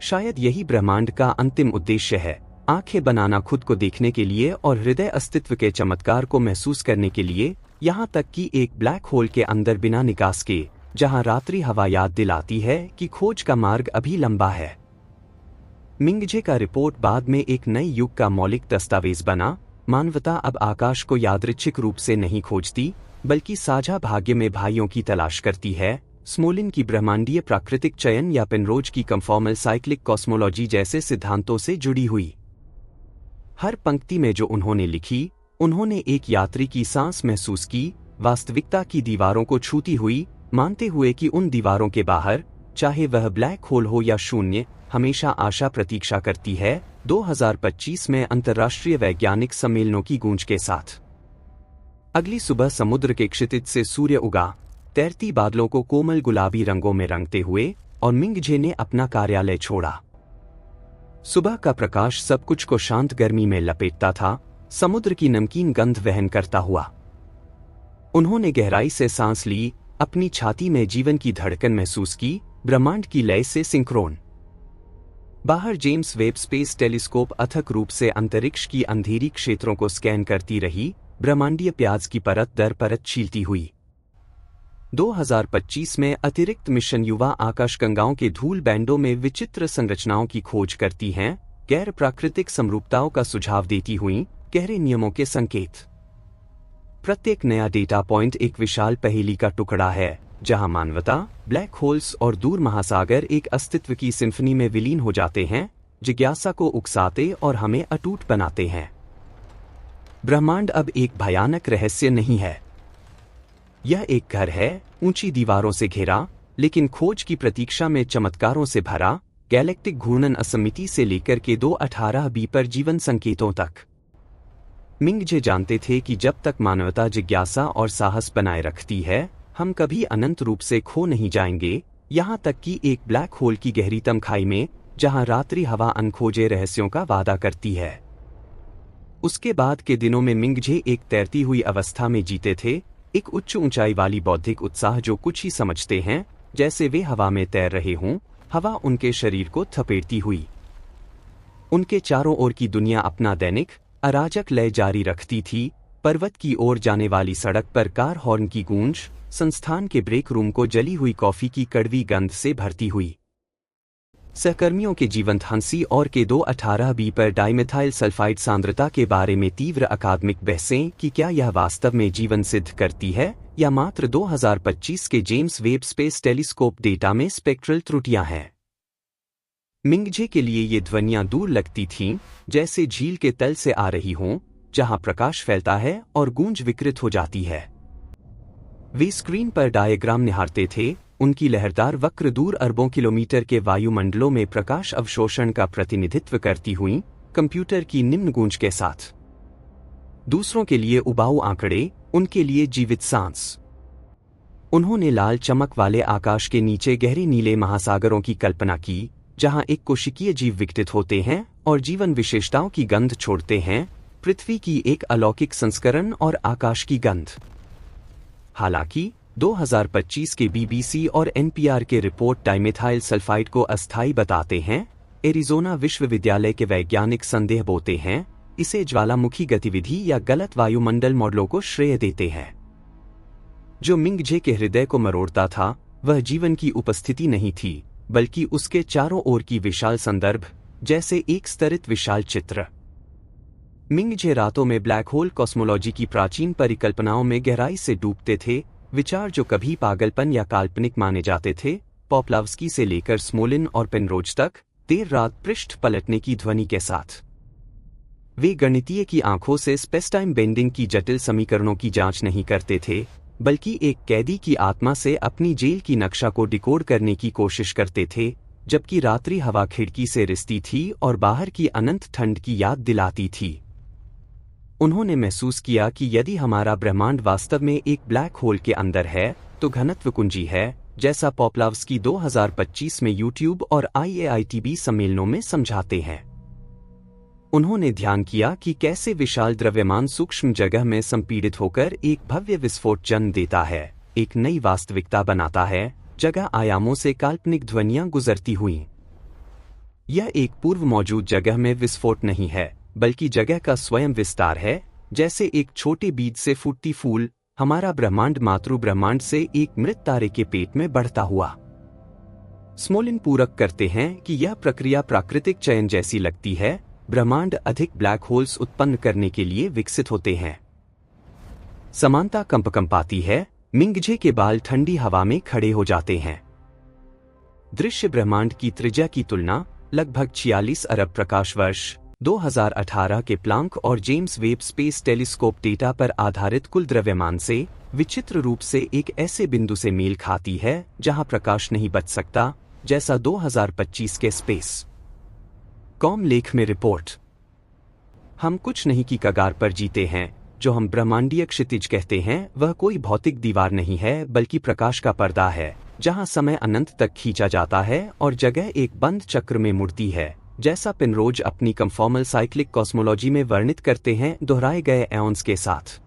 शायद यही ब्रह्मांड का अंतिम उद्देश्य है, आंखें बनाना खुद को देखने के लिए और हृदय अस्तित्व के चमत्कार को महसूस करने के लिए, यहाँ तक कि एक ब्लैक होल के अंदर बिना निकास के, जहाँ रात्रि हवा याद दिलाती है कि खोज का मार्ग अभी लंबा है। मिंगजे का रिपोर्ट बाद में एक नए युग का मौलिक दस्तावेज बना। मानवता अब आकाश को यादृच्छिक रूप से नहीं खोजती, बल्कि साझा भाग्य में भाइयों की तलाश करती है। स्मोलिन की ब्रह्मांडीय प्राकृतिक चयन या पेनरोज की कंफॉर्मल साइक्लिक कॉस्मोलॉजी जैसे सिद्धांतों से जुड़ी हुई। हर पंक्ति में जो उन्होंने लिखी, उन्होंने एक यात्री की सांस महसूस की, वास्तविकता की दीवारों को छूती हुई, मानते हुए कि उन दीवारों के बाहर, चाहे वह ब्लैक होल हो या शून्य, हमेशा आशा प्रतीक्षा करती है। 2025 में अंतर्राष्ट्रीय वैज्ञानिक सम्मेलनों की गूंज के साथ अगली सुबह समुद्र के क्षितिज से सूर्य उगा, तैरती बादलों को कोमल गुलाबी रंगों में रंगते हुए, और मिंगजे ने अपना कार्यालय छोड़ा। सुबह का प्रकाश सब कुछ को शांत गर्मी में लपेटता था, समुद्र की नमकीन गंध वहन करता हुआ। उन्होंने गहराई से सांस ली, अपनी छाती में जीवन की धड़कन महसूस की, ब्रह्मांड की लय से सिंक्रोन। बाहर जेम्स वेब स्पेस टेलीस्कोप अथक रूप से अंतरिक्ष की अंधेरी क्षेत्रों को स्कैन करती रही, ब्रह्मांडीय प्याज की परत दर परत छीलती हुई। 2025 में अतिरिक्त मिशन युवा आकाशगंगाओं के धूल बैंडों में विचित्र संरचनाओं की खोज करती हैं, गैर प्राकृतिक समरूपताओं का सुझाव देती हुई, गहरे नियमों के संकेत। प्रत्येक नया डेटा पॉइंट एक विशाल पहेली का टुकड़ा है, जहां मानवता, ब्लैक होल्स और दूर महासागर एक अस्तित्व की सिम्फनी में विलीन हो जाते हैं, जिज्ञासा को उकसाते और हमें अटूट बनाते हैं। ब्रह्मांड अब एक भयानक रहस्य नहीं है। यह एक घर है, ऊंची दीवारों से घिरा, लेकिन खोज की प्रतीक्षा में चमत्कारों से भरा, गैलेक्टिक घूर्णन असमिति से लेकर के 218b पर जीवन संकेतों तक। मिंगजे जानते थे कि जब तक मानवता जिज्ञासा और साहस बनाए रखती है, हम कभी अनंत रूप से खो नहीं जाएंगे, यहाँ तक कि एक ब्लैक होल की गहरीतम खाई में, जहाँ रात्रि हवा अनखोजे रहस्यों का वादा करती है। उसके बाद के दिनों में मिंगजे एक तैरती हुई अवस्था में जीते थे, एक उच्च ऊंचाई वाली बौद्धिक उत्साह जो कुछ ही समझते हैं, जैसे वे हवा में तैर रहे हों, हवा उनके शरीर को थपेड़ती हुई। उनके चारों ओर की दुनिया अपना दैनिक, अराजक लय जारी रखती थी। पर्वत की ओर जाने वाली सड़क पर कार हॉर्न की गूंज, संस्थान के ब्रेक रूम को जली हुई कॉफी की कड़वी गंध से भरती हुई। सहकर्मियों के जीवंत हंसी और के 218b पर डाइमेथाइल सल्फाइड सांद्रता के बारे में तीव्र अकादमिक बहसें कि क्या यह वास्तव में जीवन सिद्ध करती है या मात्र 2025 के James Webb space telescope data में स्पेक्ट्रल त्रुटियां हैं। मिंगजे के लिए ये ध्वनियां दूर लगती थीं, जैसे झील के तल से आ रही हों, जहां प्रकाश फैलता है और गूंज विकृत हो जाती है। वे स्क्रीन पर डायग्राम निहारते थे, उनकी लहरदार वक्र दूर अरबों किलोमीटर के वायुमंडलों में प्रकाश अवशोषण का प्रतिनिधित्व करती हुई, कंप्यूटर की निम्न गूंज के साथ। दूसरों के लिए उबाऊ आंकड़े, उनके लिए जीवित सांस। उन्होंने लाल चमक वाले आकाश के नीचे गहरे नीले महासागरों की कल्पना की, जहां एक कोशिकीय जीव विकसित होते हैं और जीवन विशेषताओं की गंध छोड़ते हैं, पृथ्वी की एक अलौकिक संस्करण और आकाश की गंध। हालांकि 2025 के बीबीसी और एनपीआर के रिपोर्ट डाइमेथाइल सल्फाइड को अस्थायी बताते हैं, एरिजोना विश्वविद्यालय के वैज्ञानिक संदेह बोते हैं, इसे ज्वालामुखी गतिविधि या गलत वायुमंडल मॉडलों को श्रेय देते हैं। जो मिंगजे के हृदय को मरोड़ता था, वह जीवन की उपस्थिति नहीं थी, बल्कि उसके चारों ओर की विशाल संदर्भ, जैसे एक स्तरित विशाल चित्र। मिंगजे रातों में ब्लैक होल कॉस्मोलॉजी की प्राचीन परिकल्पनाओं में गहराई से डूबते थे, विचार जो कभी पागलपन या काल्पनिक माने जाते थे, पॉप्लावस्की से लेकर स्मोलिन और पेनरोज तक, देर रात पृष्ठ पलटने की ध्वनि के साथ। वे गणितीय की आंखों से स्पेस-टाइम बेंडिंग की जटिल समीकरणों की जांच नहीं करते थे, बल्कि एक कैदी की आत्मा से अपनी जेल की नक्शा को डिकोड करने की कोशिश करते थे, जबकि रात्रि हवा खिड़की से रिसती थी और बाहर की अनंत ठंड की याद दिलाती थी। उन्होंने महसूस किया कि यदि हमारा ब्रह्मांड वास्तव में एक ब्लैक होल के अंदर है, तो घनत्व कुंजी है, जैसा पॉप्लावस्की 2025 में यूट्यूब और IAITB सम्मेलनों में समझाते हैं। उन्होंने ध्यान किया कि कैसे विशाल द्रव्यमान सूक्ष्म जगह में संपीड़ित होकर एक भव्य विस्फोट जन्म देता है, एक नई वास्तविकता बनाता है, जगह आयामों से काल्पनिक ध्वनियां गुजरती हुईं। यह एक पूर्व मौजूद जगह में विस्फोट नहीं है, बल्कि जगह का स्वयं विस्तार है, जैसे एक छोटे बीज से फूटती फूल। हमारा ब्रह्मांड मातृ ब्रह्मांड से एक मृत तारे के पेट में बढ़ता हुआ। स्मोलिन पूरक करते हैं कि यह प्रक्रिया प्राकृतिक चयन जैसी लगती है। ब्रह्मांड अधिक ब्लैक होल्स उत्पन्न करने के लिए विकसित होते हैं। समानता कंपकंपाती है। मिंगजे के बाल ठंडी हवा में खड़े हो जाते हैं। दृश्य ब्रह्मांड की त्रिज्या की तुलना लगभग 46 अरब प्रकाश वर्ष 2018 के प्लांक और James Webb space telescope data पर आधारित कुल द्रव्यमान से विचित्र रूप से एक ऐसे बिंदु से मेल खाती है जहां प्रकाश नहीं बच सकता, जैसा 2025 के स्पेस कॉम लेख में रिपोर्ट। हम कुछ नहीं की कगार पर जीते हैं। जो हम ब्रह्मांडीय क्षितिज कहते हैं वह कोई भौतिक दीवार नहीं है, बल्कि प्रकाश का पर्दा है, जहां समय अनंत तक खींचा जाता है और जगह एक बंद चक्र में मुड़ती है, जैसा पेनरोज अपनी कंफॉर्मल साइक्लिक कॉस्मोलॉजी में वर्णित करते हैं, दोहराए गए एओन्स के साथ।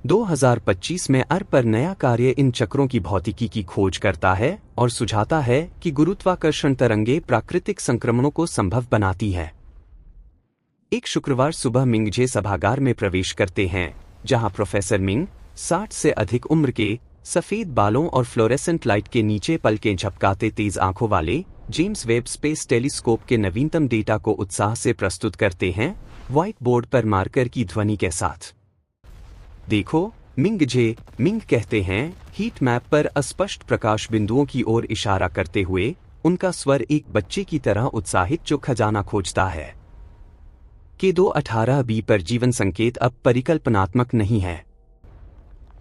2025 में अर्थ पर नया कार्य इन चक्रों की भौतिकी की खोज करता है और सुझाता है कि गुरुत्वाकर्षण तरंगे प्राकृतिक संक्रमणों को संभव बनाती है। एक शुक्रवार सुबह मिंगजे सभागार में प्रवेश करते हैं, जहां प्रोफेसर मिंग 60 से अधिक उम्र के, सफेद बालों और फ्लोरेसेंट लाइट के नीचे पलकें झपकाते तेज आंखों वाले जेम्स वेब स्पेस टेलीस्कोप के नवीनतम डेटा को उत्साह से प्रस्तुत करते हैं, व्हाइट बोर्ड पर मार्कर की ध्वनि के साथ। देखो मिंगजे, मिंग कहते हैं, हीट मैप पर अस्पष्ट प्रकाश बिंदुओं की ओर इशारा करते हुए। उनका स्वर एक बच्चे की तरह उत्साहित जो खजाना खोजता है। के 218b पर जीवन संकेत अब परिकल्पनात्मक नहीं है,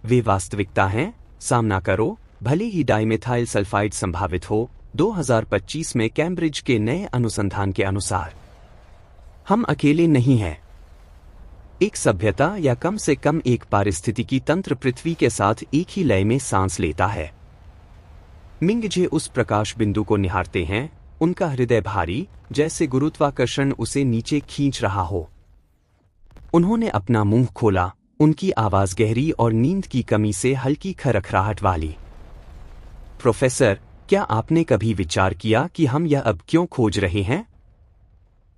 वे वास्तविकता हैं। सामना करो, भले ही डाइमेथाइल सल्फाइड संभावित हो। 2025 में कैम्ब्रिज के नए अनुसंधान के अनुसार हम अकेले नहीं हैं। एक सभ्यता या कम से कम एक पारिस्थितिकी तंत्र पृथ्वी के साथ एक ही लय में सांस लेता है। मिंगजे उस प्रकाश बिंदु को निहारते हैं, उनका हृदय भारी, जैसे गुरुत्वाकर्षण उसे नीचे खींच रहा हो। उन्होंने अपना मुंह खोला, उनकी आवाज गहरी और नींद की कमी से हल्की खरखराहट वाली। प्रोफेसर, क्या आपने कभी विचार किया कि हम यह अब क्यों खोज रहे हैं?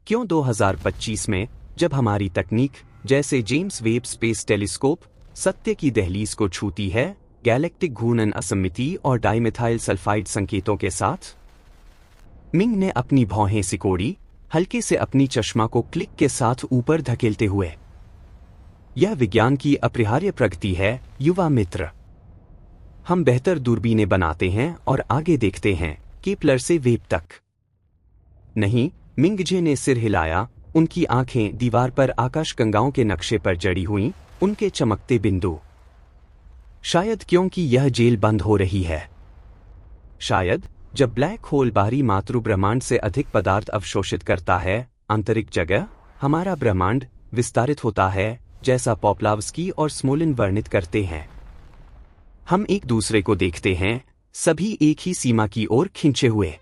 क्यों 2025 में, जब हमारी तकनीक, जैसे जेम्स वेब स्पेस टेलीस्कोप, सत्य की दहलीज को छूती है, गैलेक्टिक घूर्णन असममिति और डाइमेथाइल सल्फाइड संकेतों के साथ? मिंग ने अपनी भौहें सिकोड़ी, हल्के से अपनी चश्मा को क्लिक के साथ ऊपर धकेलते हुए। यह विज्ञान की अपरिहार्य प्रगति है, युवा मित्र। हम बेहतर दूरबीनें बनाते हैं और आगे देखते हैं, केपलर से वेब तक। नहीं, मिंगजे ने सिर हिलाया, उनकी आंखें दीवार पर आकाशगंगाओं के नक्शे पर जड़ी हुईं, उनके चमकते बिंदु। शायद क्योंकि यह जेल बंद हो रही है। शायद जब ब्लैक होल बाहरी मातृ ब्रह्मांड से अधिक पदार्थ अवशोषित करता है, आंतरिक जगह, हमारा ब्रह्मांड विस्तारित होता है, जैसा पोप्लावस्की और स्मोलिन वर्णित करते हैं। हम एक दूसरे को देखते हैं, सभी एक ही सीमा की ओर खींचे हुए।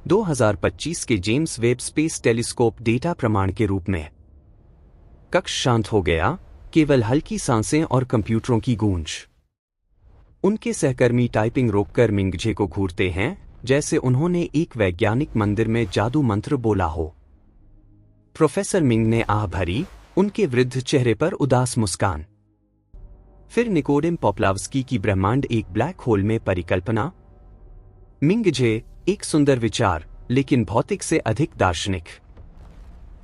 2025 के James Webb space telescope data प्रमाण के रूप में। कक्ष शांत हो गया, केवल हल्की सांसें और कंप्यूटरों की गूंज। उनके सहकर्मी टाइपिंग रोककर मिंगजे को घूरते हैं, जैसे उन्होंने एक वैज्ञानिक मंदिर में जादू मंत्र बोला हो। प्रोफेसर मिंग ने आह भरी, उनके वृद्ध चेहरे पर उदास मुस्कान। फिर निकोडेम पोप्लावस्की की ब्रह्मांड एक ब्लैक होल में परिकल्पना। मिंगजे, एक सुंदर विचार, लेकिन भौतिक से अधिक दार्शनिक।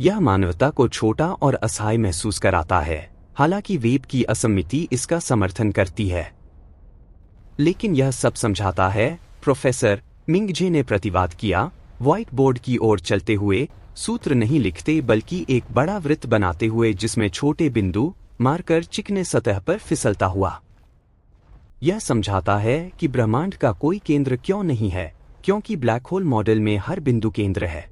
यह मानवता को छोटा और असहाय महसूस कराता है, हालांकि वेब की असममिति इसका समर्थन करती है। लेकिन यह सब समझाता है, प्रोफेसर, मिंगजे ने प्रतिवाद किया, व्हाइट बोर्ड की ओर चलते हुए। सूत्र नहीं लिखते, बल्कि एक बड़ा वृत्त बनाते हुए जिसमें छोटे बिंदु मारकर चिकने सतह पर फिसलता हुआ। यह समझाता है कि ब्रह्मांड का कोई केंद्र क्यों नहीं है, क्योंकि ब्लैक होल मॉडल में हर बिंदु केंद्र है।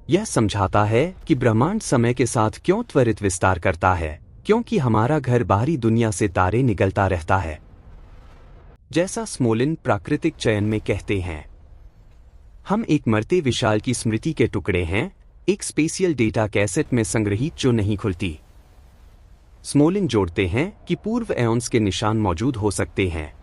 यह समझाता है कि ब्रह्मांड समय के साथ क्यों त्वरित विस्तार करता है, क्योंकि हमारा घर बाहरी दुनिया से तारे निगलता रहता है। जैसा स्मोलिन प्राकृतिक चयन में कहते हैं, हम एक मरते विशाल की स्मृति के टुकड़े हैं, एक स्पेशियल डेटा कैसेट में संग्रहीत जो नहीं खुलती। स्मोलिन जोड़ते हैं कि पूर्व एओन्स के निशान मौजूद हो सकते हैं।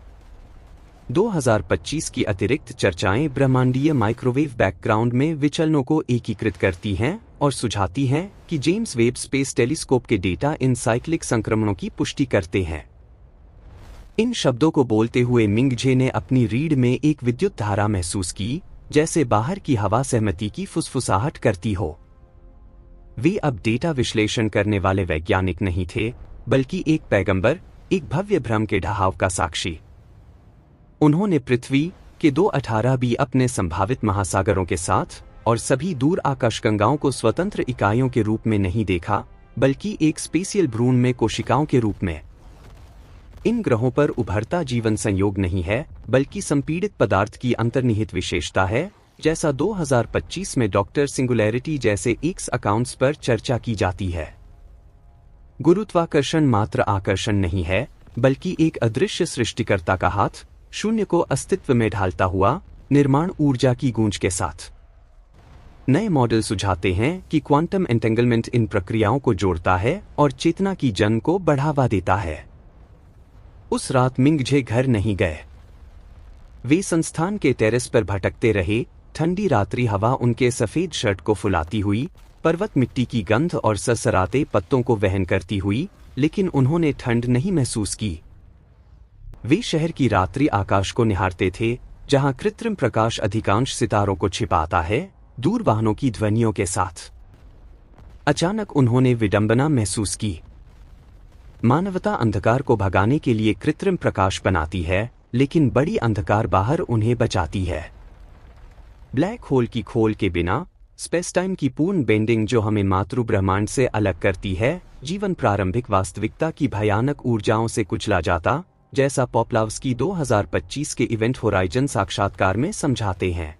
2025 की अतिरिक्त चर्चाएं ब्रह्मांडीय माइक्रोवेव बैकग्राउंड में विचलनों को एकीकृत करती हैं और सुझाती हैं कि जेम्स वेब स्पेस टेलीस्कोप के डेटा इन साइक्लिक संक्रमणों की पुष्टि करते हैं। इन शब्दों को बोलते हुए मिंगजे ने अपनी रीढ़ में एक विद्युत धारा महसूस की, जैसे बाहर की हवा सहमति की फुसफुसाहट करती हो। वे अब डेटा विश्लेषण करने वाले वैज्ञानिक नहीं थे, बल्कि एक पैगंबर, एक भव्य भ्रम के ढहाव का साक्षी। उन्होंने पृथ्वी के 218b अपने संभावित महासागरों के साथ और सभी दूर आकाशगंगाओं को स्वतंत्र इकाइयों के रूप में नहीं देखा, बल्कि एक स्पेशियल भ्रूण में कोशिकाओं के रूप में। इन ग्रहों पर उभरता जीवन संयोग नहीं है, बल्कि संपीड़ित पदार्थ की अंतर्निहित विशेषता है, जैसा 2025 में डॉक्टर सिंगुलैरिटी जैसे एक्स अकाउंट्स पर चर्चा की जाती है। गुरुत्वाकर्षण मात्र आकर्षण नहीं है, बल्कि एक अदृश्य सृष्टिकर्ता का हाथ, शून्य को अस्तित्व में ढालता हुआ, निर्माण ऊर्जा की गूंज के साथ। नए मॉडल सुझाते हैं कि क्वांटम एंटेंगलमेंट इन प्रक्रियाओं को जोड़ता है और चेतना की जन्म को बढ़ावा देता है। उस रात मिंगजे घर नहीं गए। वे संस्थान के टेरेस पर भटकते रहे। ठंडी रात्रि हवा उनके सफेद शर्ट को फुलाती हुई, पर्वत मिट्टी की गंध और सरसराते पत्तों को वहन करती हुई, लेकिन उन्होंने ठंड नहीं महसूस की। वे शहर की रात्रि आकाश को निहारते थे, जहां कृत्रिम प्रकाश अधिकांश सितारों को छिपाता है, दूर वाहनों की ध्वनियों के साथ। अचानक उन्होंने विडंबना महसूस की। मानवता अंधकार को भगाने के लिए कृत्रिम प्रकाश बनाती है, लेकिन बड़ी अंधकार बाहर उन्हें बचाती है। ब्लैक होल की खोल के बिना, स्पेस टाइम की पूर्ण बेंडिंग जो हमें मातृ ब्रह्मांड से अलग करती है, जीवन प्रारंभिक वास्तविकता की भयानक ऊर्जाओं से कुचला जाता, जैसा पोप्लावस्की 2025 के इवेंट होराइजन साक्षात्कार में समझाते हैं।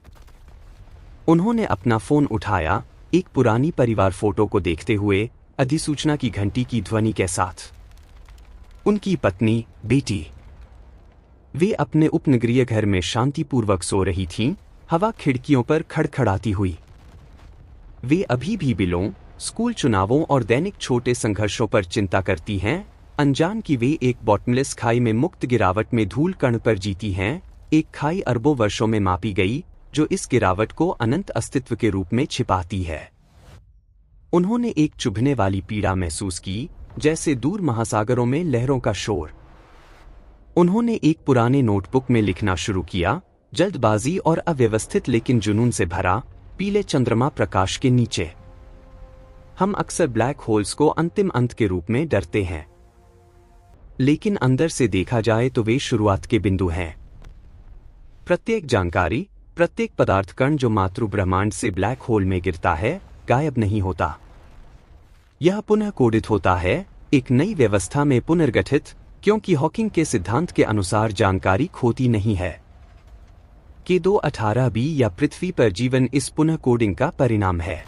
उन्होंने अपना फोन उठाया, एक पुरानी परिवार फोटो को देखते हुए, अधिसूचना की घंटी की ध्वनि के साथ। उनकी पत्नी, बेटी। वे अपने उपनगरीय घर में शांतिपूर्वक सो रही थीं, हवा खिड़कियों पर खड़खड़ाती हुई। वे अभी भी बिलों, स्कूल चुनावों और दैनिक छोटे संघर्षों पर चिंता करती हैं, अनजान कि वे एक बॉटमलेस खाई में मुक्त गिरावट में धूल कण पर जीती हैं, एक खाई अरबों वर्षों में मापी गई, जो इस गिरावट को अनंत अस्तित्व के रूप में छिपाती है। उन्होंने एक चुभने वाली पीड़ा महसूस की, जैसे दूर महासागरों में लहरों का शोर। उन्होंने एक पुराने नोटबुक में लिखना शुरू किया, जल्दबाजी और अव्यवस्थित लेकिन जुनून से भरा, पीले चंद्रमा प्रकाश के नीचे। हम अक्सर ब्लैक होल्स को अंतिम अंत के रूप में डरते हैं, लेकिन अंदर से देखा जाए तो वे शुरुआत के बिंदु हैं। प्रत्येक जानकारी, प्रत्येक पदार्थ कण जो मातृ ब्रह्मांड से ब्लैक होल में गिरता है, गायब नहीं होता। यह पुनः कोडित होता है, एक नई व्यवस्था में पुनर्गठित, क्योंकि हॉकिंग के सिद्धांत के अनुसार जानकारी खोती नहीं है। कि 218b या पृथ्वी पर जीवन इस पुनः कोडिंग का परिणाम है।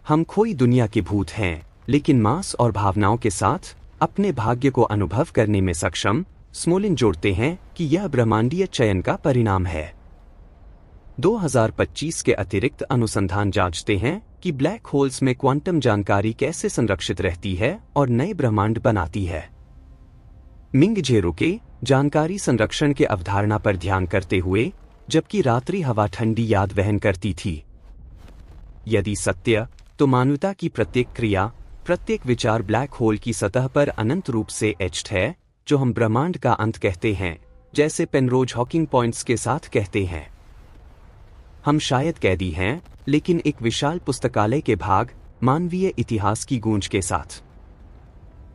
हम खोई दुनिया के भूत हैं, लेकिन मांस और भावनाओं के साथ अपने भाग्य को अनुभव करने में सक्षम। स्मोलिन जोड़ते हैं कि यह ब्रह्मांडीय चयन का परिणाम है। 2025 के अतिरिक्त अनुसंधान जांचते हैं कि ब्लैक होल्स में क्वांटम जानकारी कैसे संरक्षित रहती है और नए ब्रह्मांड बनाती है। मिंगजे रुके, जानकारी संरक्षण के अवधारणा पर ध्यान करते हुए, जबकि रात्रि हवा ठंडी याद वहन करती थी। यदि सत्य, तो मानवता की प्रत्येक क्रिया, प्रत्येक विचार ब्लैक होल की सतह पर अनंत रूप से एच्ड है, जो हम ब्रह्मांड का अंत कहते हैं, जैसे पेनरोज हॉकिंग पॉइंट्स के साथ कहते हैं। हम शायद कैदी हैं, लेकिन एक विशाल पुस्तकालय के भाग, मानवीय इतिहास की गूंज के साथ।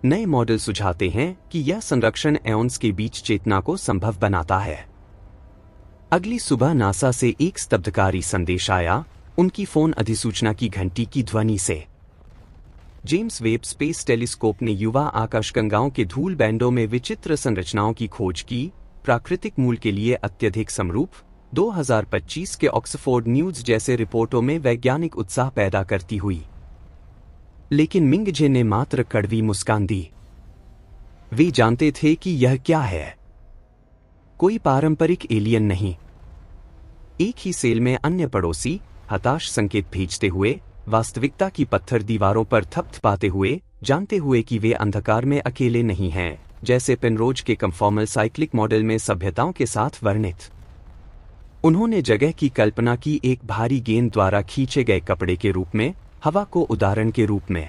नए मॉडल सुझाते हैं कि यह संरक्षण एओन्स के बीच चेतना को संभव बनाता है। अगली सुबह नासा से एक स्तब्धकारी संदेश आया, उनकी फोन अधिसूचना की घंटी की ध्वनि से। जेम्स वेब स्पेस टेलीस्कोप ने युवा आकाशगंगाओं के धूल बैंडों में विचित्र संरचनाओं की खोज की, प्राकृतिक मूल के लिए अत्यधिक समरूप। 2025 के ऑक्सफोर्ड न्यूज जैसे रिपोर्टों में वैज्ञानिक उत्साह पैदा करती हुई। लेकिन मिंगजे ने मात्र कड़वी मुस्कान दी। वे जानते थे कि यह क्या है। कोई पारंपरिक एलियन नहीं। एक ही सेल में अन्य पड़ोसी, हताश संकेत भेजते हुए, वास्तविकता की पत्थर दीवारों पर थपथपाते हुए, जानते हुए कि वे अंधकार में अकेले नहीं हैं, जैसे पेनरोज के कंफॉर्मल साइक्लिक मॉडल में सभ्यताओं के साथ वर्णित। उन्होंने जगह की कल्पना की एक भारी गेंद द्वारा खींचे गए कपड़े के रूप में, हवा को उदाहरण के रूप में।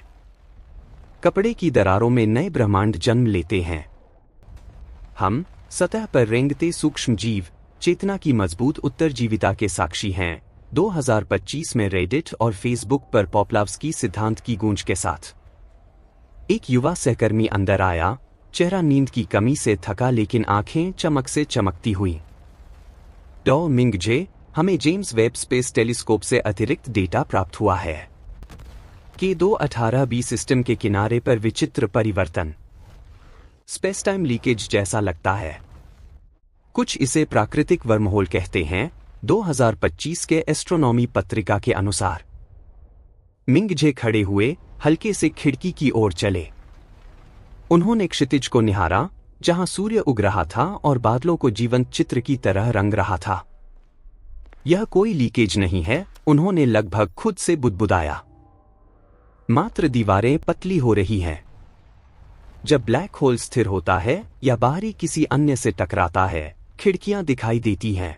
कपड़े की दरारों में नए ब्रह्मांड जन्म लेते हैं। हम सतह पर रेंगते सूक्ष्म जीव, चेतना की मजबूत उत्तरजीविता के साक्षी हैं। 2025 में रेडिट और फेसबुक पर पॉप्लाव्स्की सिद्धांत की गूंज के साथ एक युवा सहकर्मी अंदर आया, चेहरा नींद की कमी से थका लेकिन आंखें चमक से चमकती हुई। डॉ मिंगजे, हमें जेम्स वेब स्पेस टेलीस्कोप से अतिरिक्त डेटा प्राप्त हुआ है कि 218b सिस्टम के किनारे पर विचित्र परिवर्तन, स्पेस टाइम लीकेज जैसा लगता है। कुछ इसे प्राकृतिक वर्महोल कहते हैं। 2025 के एस्ट्रोनॉमी पत्रिका के अनुसार मिंगजे खड़े हुए हल्के से खिड़की की ओर चले। उन्होंने क्षितिज को निहारा, जहां सूर्य उग रहा था और बादलों को जीवंत चित्र की तरह रंग रहा था। यह कोई लीकेज नहीं है, उन्होंने लगभग खुद से बुदबुदाया। मात्र दीवारें पतली हो रही हैं। जब ब्लैक होल स्थिर होता है या बाहरी किसी अन्य से टकराता है, खिड़कियां दिखाई देती हैं।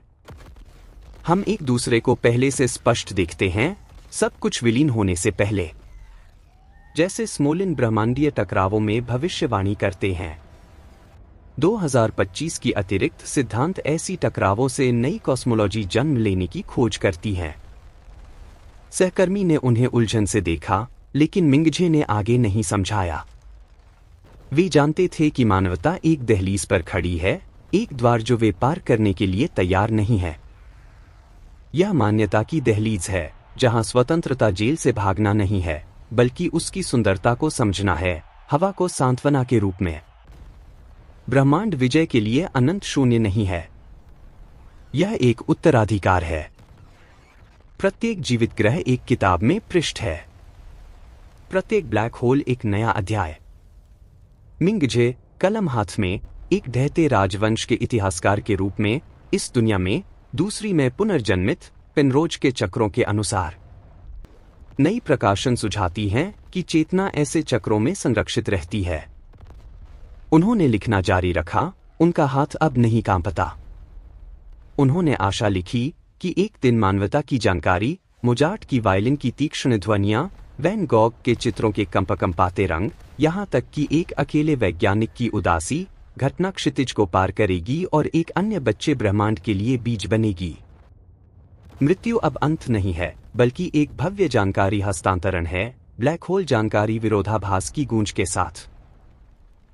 हम एक दूसरे को पहले से स्पष्ट देखते हैं, सब कुछ विलीन होने से पहले, जैसे स्मोलिन ब्रह्मांडीय टकरावों में भविष्यवाणी करते हैं। 2025 की अतिरिक्त सिद्धांत ऐसी टकरावों से नई कॉस्मोलॉजी जन्म लेने की खोज करती है। सहकर्मी ने उन्हें उलझन से देखा, लेकिन मिंगजे ने आगे नहीं समझाया। वे जानते थे कि मानवता एक दहलीज पर खड़ी है, एक द्वार जो वे पार करने के लिए तैयार नहीं है। यह मान्यता की दहलीज है, जहां स्वतंत्रता जेल से भागना नहीं है, बल्कि उसकी सुंदरता को समझना है, हवा को सांत्वना के रूप में। ब्रह्मांड विजय के लिए अनंत शून्य नहीं है, यह एक उत्तराधिकार है। प्रत्येक जीवित ग्रह एक किताब में पृष्ठ है, प्रत्येक ब्लैक होल एक नया अध्याय। मिंगजे, कलम हाथ में, एक ढहते राजवंश के इतिहासकार के रूप में, इस दुनिया में दूसरी में पुनर्जन्मित, पेनरोज के चक्रों के अनुसार। नई प्रकाशन सुझाती हैं कि चेतना ऐसे चक्रों में संरक्षित रहती है। उन्होंने लिखना जारी रखा, उनका हाथ अब नहीं कांपता। उन्होंने आशा लिखी कि एक दिन मानवता की जानकारी, मोजार्ट की वायलिन की तीक्ष्ण ध्वनियां, वैन गॉग के चित्रों के कंपकंपाते रंग, यहाँ तक कि एक अकेले वैज्ञानिक की उदासी, घटना क्षितिज को पार करेगी और एक अन्य बच्चे ब्रह्मांड के लिए बीज बनेगी। मृत्यु अब अंत नहीं है, बल्कि एक भव्य जानकारी हस्तांतरण है, ब्लैक होल जानकारी विरोधाभास की गूंज के साथ।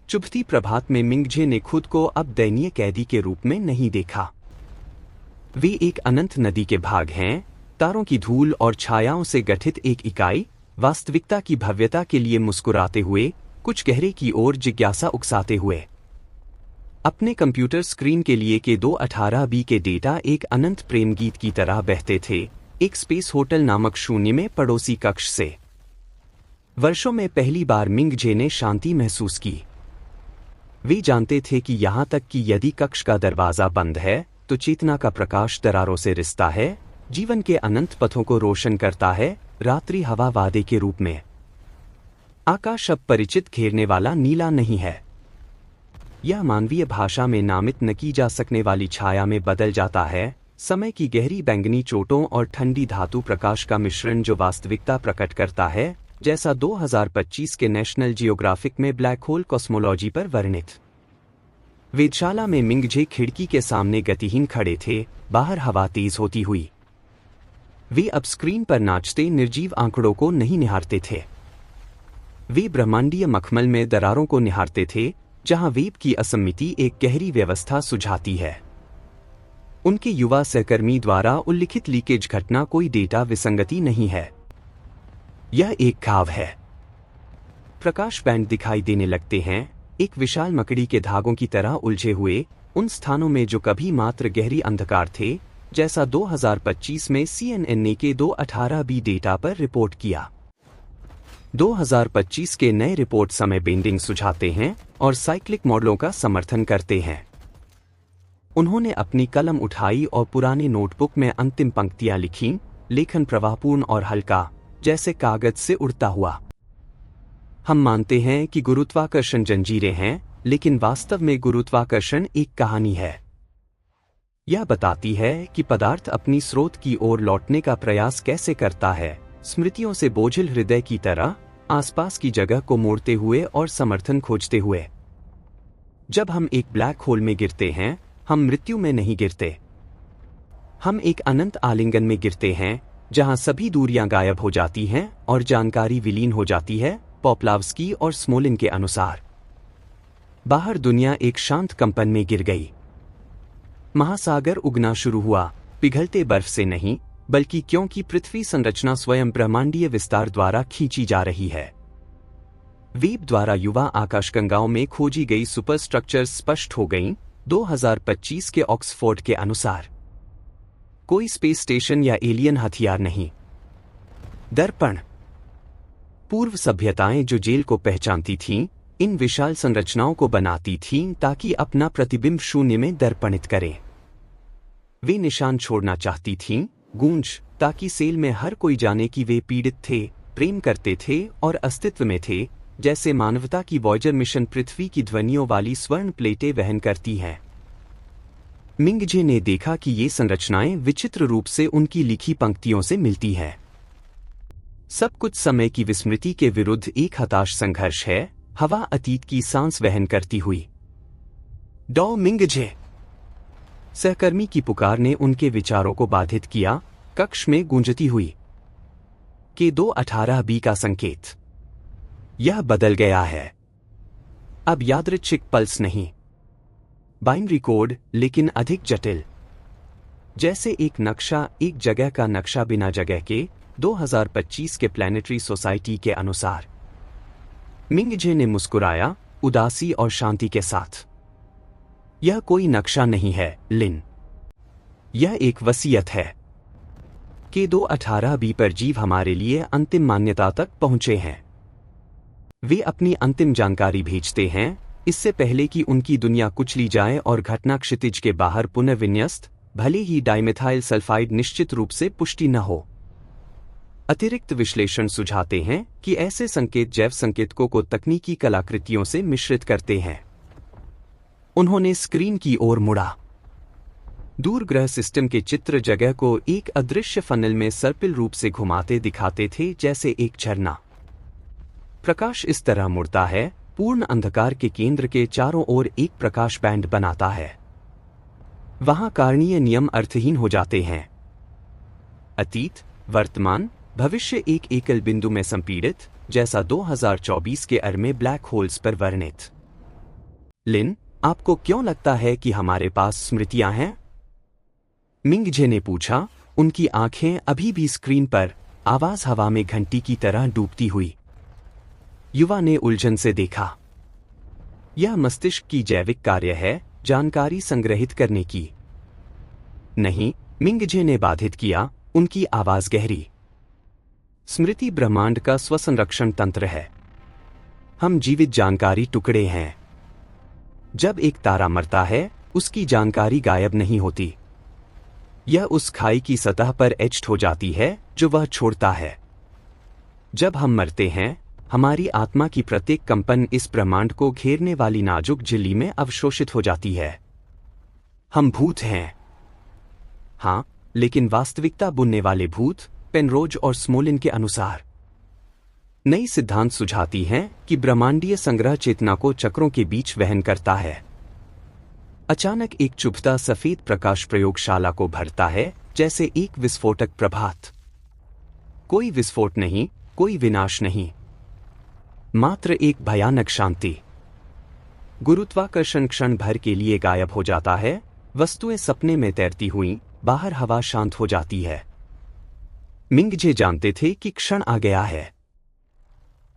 चुभती प्रभात में मिंगजे ने खुद को अब दयनीय कैदी के रूप में नहीं देखा। वे एक अनंत नदी के भाग हैं, तारों की धूल और छायाओं से गठित एक इकाई, वास्तविकता की भव्यता के लिए मुस्कुराते हुए, कुछ गहरे की ओर जिज्ञासा उकसाते हुए। अपने कंप्यूटर स्क्रीन के लिए के 218b के डेटा एक अनंत प्रेम गीत की तरह बहते थे, एक स्पेस होटल नामक शून्य में पड़ोसी कक्ष से। वर्षों में पहली बार मिंगजे ने शांति महसूस की। वे जानते थे कि यहाँ तक कि यदि कक्ष का दरवाजा बंद है, तो चेतना का प्रकाश दरारों से रिश्ता है, जीवन के अनंत पथों को रोशन करता है, रात्रि हवा वादे के रूप में। आकाश अब परिचित घेरने वाला नीला नहीं है, यह मानवीय भाषा में नामित न की जा सकने वाली छाया में बदल जाता है, समय की गहरी बैंगनी चोटों और ठंडी धातु प्रकाश का मिश्रण जो वास्तविकता प्रकट करता है, जैसा 2025 के नेशनल जियोग्राफिक में ब्लैक होल कॉस्मोलॉजी पर वर्णित। वेधशाला में मिंगजे खिड़की के सामने गतिहीन खड़े थे, बाहर हवा तेज होती हुई। वे अब स्क्रीन पर नाचते निर्जीव आंकड़ों को नहीं निहारते थे। वे ब्रह्मांडीय मखमल में दरारों को निहारते थे, जहां वेब की असम्मिति एक गहरी व्यवस्था सुझाती है। उनके युवा सहकर्मी द्वारा उल्लिखित लीकेज घटना कोई डेटा विसंगति नहीं है, यह एक घाव है। प्रकाश बैंड दिखाई देने लगते हैं, एक विशाल मकड़ी के धागों की तरह उलझे हुए, उन स्थानों में जो कभी मात्र गहरी अंधकार थे, जैसा 2025 में CNN ने के 218b डेटा पर रिपोर्ट किया। 2025 के नए रिपोर्ट समय बेंडिंग सुझाते हैं और साइक्लिक मॉडलों का समर्थन करते हैं। उन्होंने अपनी कलम उठाई और पुराने नोटबुक में अंतिम पंक्तियां लिखीं, लेखन प्रवाहपूर्ण और हल्का, जैसे कागज से उड़ता हुआ। हम मानते हैं कि गुरुत्वाकर्षण जंजीरें हैं, लेकिन वास्तव में गुरुत्वाकर्षण एक कहानी है। यह बताती है कि पदार्थ अपनी स्रोत की ओर लौटने का प्रयास कैसे करता है, स्मृतियों से बोझिल हृदय की तरह, आसपास की जगह को मोड़ते हुए और समर्थन खोजते हुए। जब हम एक ब्लैक होल में गिरते हैं, हम मृत्यु में नहीं गिरते। हम एक अनंत आलिंगन में गिरते हैं, जहां सभी दूरियां गायब हो जाती हैं और जानकारी विलीन हो जाती है, पोप्लावस्की और स्मोलिन के अनुसार। बाहर दुनिया एक शांत कंपन में गिर गई। महासागर उगना शुरू हुआ, पिघलते बर्फ से नहीं, बल्कि क्योंकि पृथ्वी संरचना स्वयं ब्रह्मांडीय विस्तार द्वारा खींची जा रही है। वेब द्वारा युवा आकाशगंगाओं में खोजी गई सुपरस्ट्रक्चर स्पष्ट हो गईं, 2025 के ऑक्सफोर्ड के अनुसार। कोई स्पेस स्टेशन या एलियन हथियार नहीं। दर्पण। पूर्व सभ्यताएं जो जेल को पहचानती थीं, इन विशाल संरचनाओं को बनाती थीं ताकि अपना प्रतिबिंब शून्य में दर्पणित करें। वे निशान छोड़ना चाहती थीं, गूंज, ताकि सेल में हर कोई जाने कि वे पीड़ित थे, प्रेम करते थे और अस्तित्व में थे, जैसे मानवता की वॉयेजर मिशन पृथ्वी की ध्वनियों वाली स्वर्ण प्लेटें वहन करती हैं। मिंगजे ने देखा कि ये संरचनाएं विचित्र रूप से उनकी लिखी पंक्तियों से मिलती हैं। सब कुछ समय की विस्मृति के विरुद्ध एक हताश संघर्ष है, हवा अतीत की सांस वहन करती हुई। डॉ मिंगजे। सहकर्मी की पुकार ने उनके विचारों को बाधित किया, कक्ष में गूंजती हुई। के 218B का संकेत। यह बदल गया है। अब यादृच्छिक पल्स नहीं, बाइनरी कोड, लेकिन अधिक जटिल। जैसे एक नक्शा, एक जगह का नक्शा बिना जगह के, 2025 के प्लैनेटरी सोसाइटी के अनुसार। मिंगजे ने मुस्कुराया, उदासी और शांति के साथ। यह कोई नक्शा नहीं है, लिन। यह एक वसीयत है। के 218B पर जीव हमारे लिए अंतिम मान्यता तक पहुंचे हैं। वे अपनी अंतिम जानकारी भेजते हैं, इससे पहले कि उनकी दुनिया कुचली जाए और घटना क्षितिज के बाहर पुनर्विन्यस्त, भले ही डाइमेथाइल सल्फाइड निश्चित रूप से पुष्टि न हो। अतिरिक्त विश्लेषण सुझाते हैं कि ऐसे संकेत जैव संकेतकों को तकनीकी कलाकृतियों से मिश्रित करते हैं। उन्होंने स्क्रीन की ओर मुड़ा। दूरग्रह सिस्टम के चित्र जगह को एक अदृश्य फनल में सर्पिल रूप से घुमाते दिखाते थे, जैसे एक झरना। प्रकाश इस तरह मुड़ता है, पूर्ण अंधकार के केंद्र के चारों ओर एक प्रकाश बैंड बनाता है। वहां कारणीय नियम अर्थहीन हो जाते हैं। अतीत, वर्तमान, भविष्य एक एकल बिंदु में संपीड़ित, जैसा 2024 के में ब्लैक होल्स पर वर्णित। लिन, आपको क्यों लगता है कि हमारे पास स्मृतियां हैं? मिंगजे ने पूछा, उनकी आंखें अभी भी स्क्रीन पर, आवाज हवा में घंटी की तरह डूबती हुई। युवा ने उलझन से देखा। यह मस्तिष्क की जैविक कार्य है, जानकारी संग्रहित करने की। नहीं, मिंगजे ने बाधित किया, उनकी आवाज गहरी। स्मृति ब्रह्मांड का स्वसंरक्षण तंत्र है। हम जीवित जानकारी टुकड़े हैं। जब एक तारा मरता है, उसकी जानकारी गायब नहीं होती। यह उस खाई की सतह पर एच्ड हो जाती है जो वह छोड़ता है। जब हम मरते हैं, हमारी आत्मा की प्रत्येक कंपन इस ब्रह्मांड को घेरने वाली नाजुक झिल्ली में अवशोषित हो जाती है। हम भूत हैं। हाँ, लेकिन वास्तविकता बुनने वाले भूत, पेनरोज और स्मोलिन के अनुसार। नई सिद्धांत सुझाती हैं कि ब्रह्मांडीय संग्रह चेतना को चक्रों के बीच वहन करता है। अचानक एक चुभता सफेद प्रकाश प्रयोगशाला को भरता है, जैसे एक विस्फोटक प्रभात। कोई विस्फोट नहीं, कोई विनाश नहीं, मात्र एक भयानक शांति। गुरुत्वाकर्षण क्षण भर के लिए गायब हो जाता है, वस्तुएं सपने में तैरती हुई, बाहर हवा शांत हो जाती है। मिंगजे जानते थे कि क्षण आ गया है।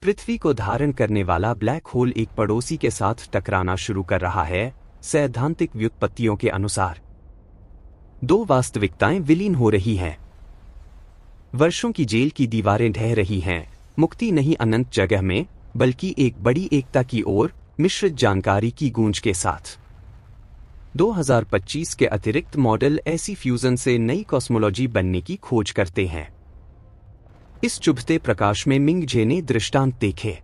पृथ्वी को धारण करने वाला ब्लैक होल एक पड़ोसी के साथ टकराना शुरू कर रहा है, सैद्धांतिक व्युत्पत्तियों के अनुसार। दो वास्तविकताएं विलीन हो रही हैं। वर्षों की जेल की दीवारें ढह रही हैं, मुक्ति नहीं अनंत जगह में, बल्कि एक बड़ी एकता की ओर, मिश्रित जानकारी की गूंज के साथ। 2025 के अतिरिक्त मॉडल ऐसी फ्यूजन से नई कॉस्मोलॉजी बनने की खोज करते हैं। इस चुभते प्रकाश में मिंगजे ने दृष्टांत देखे।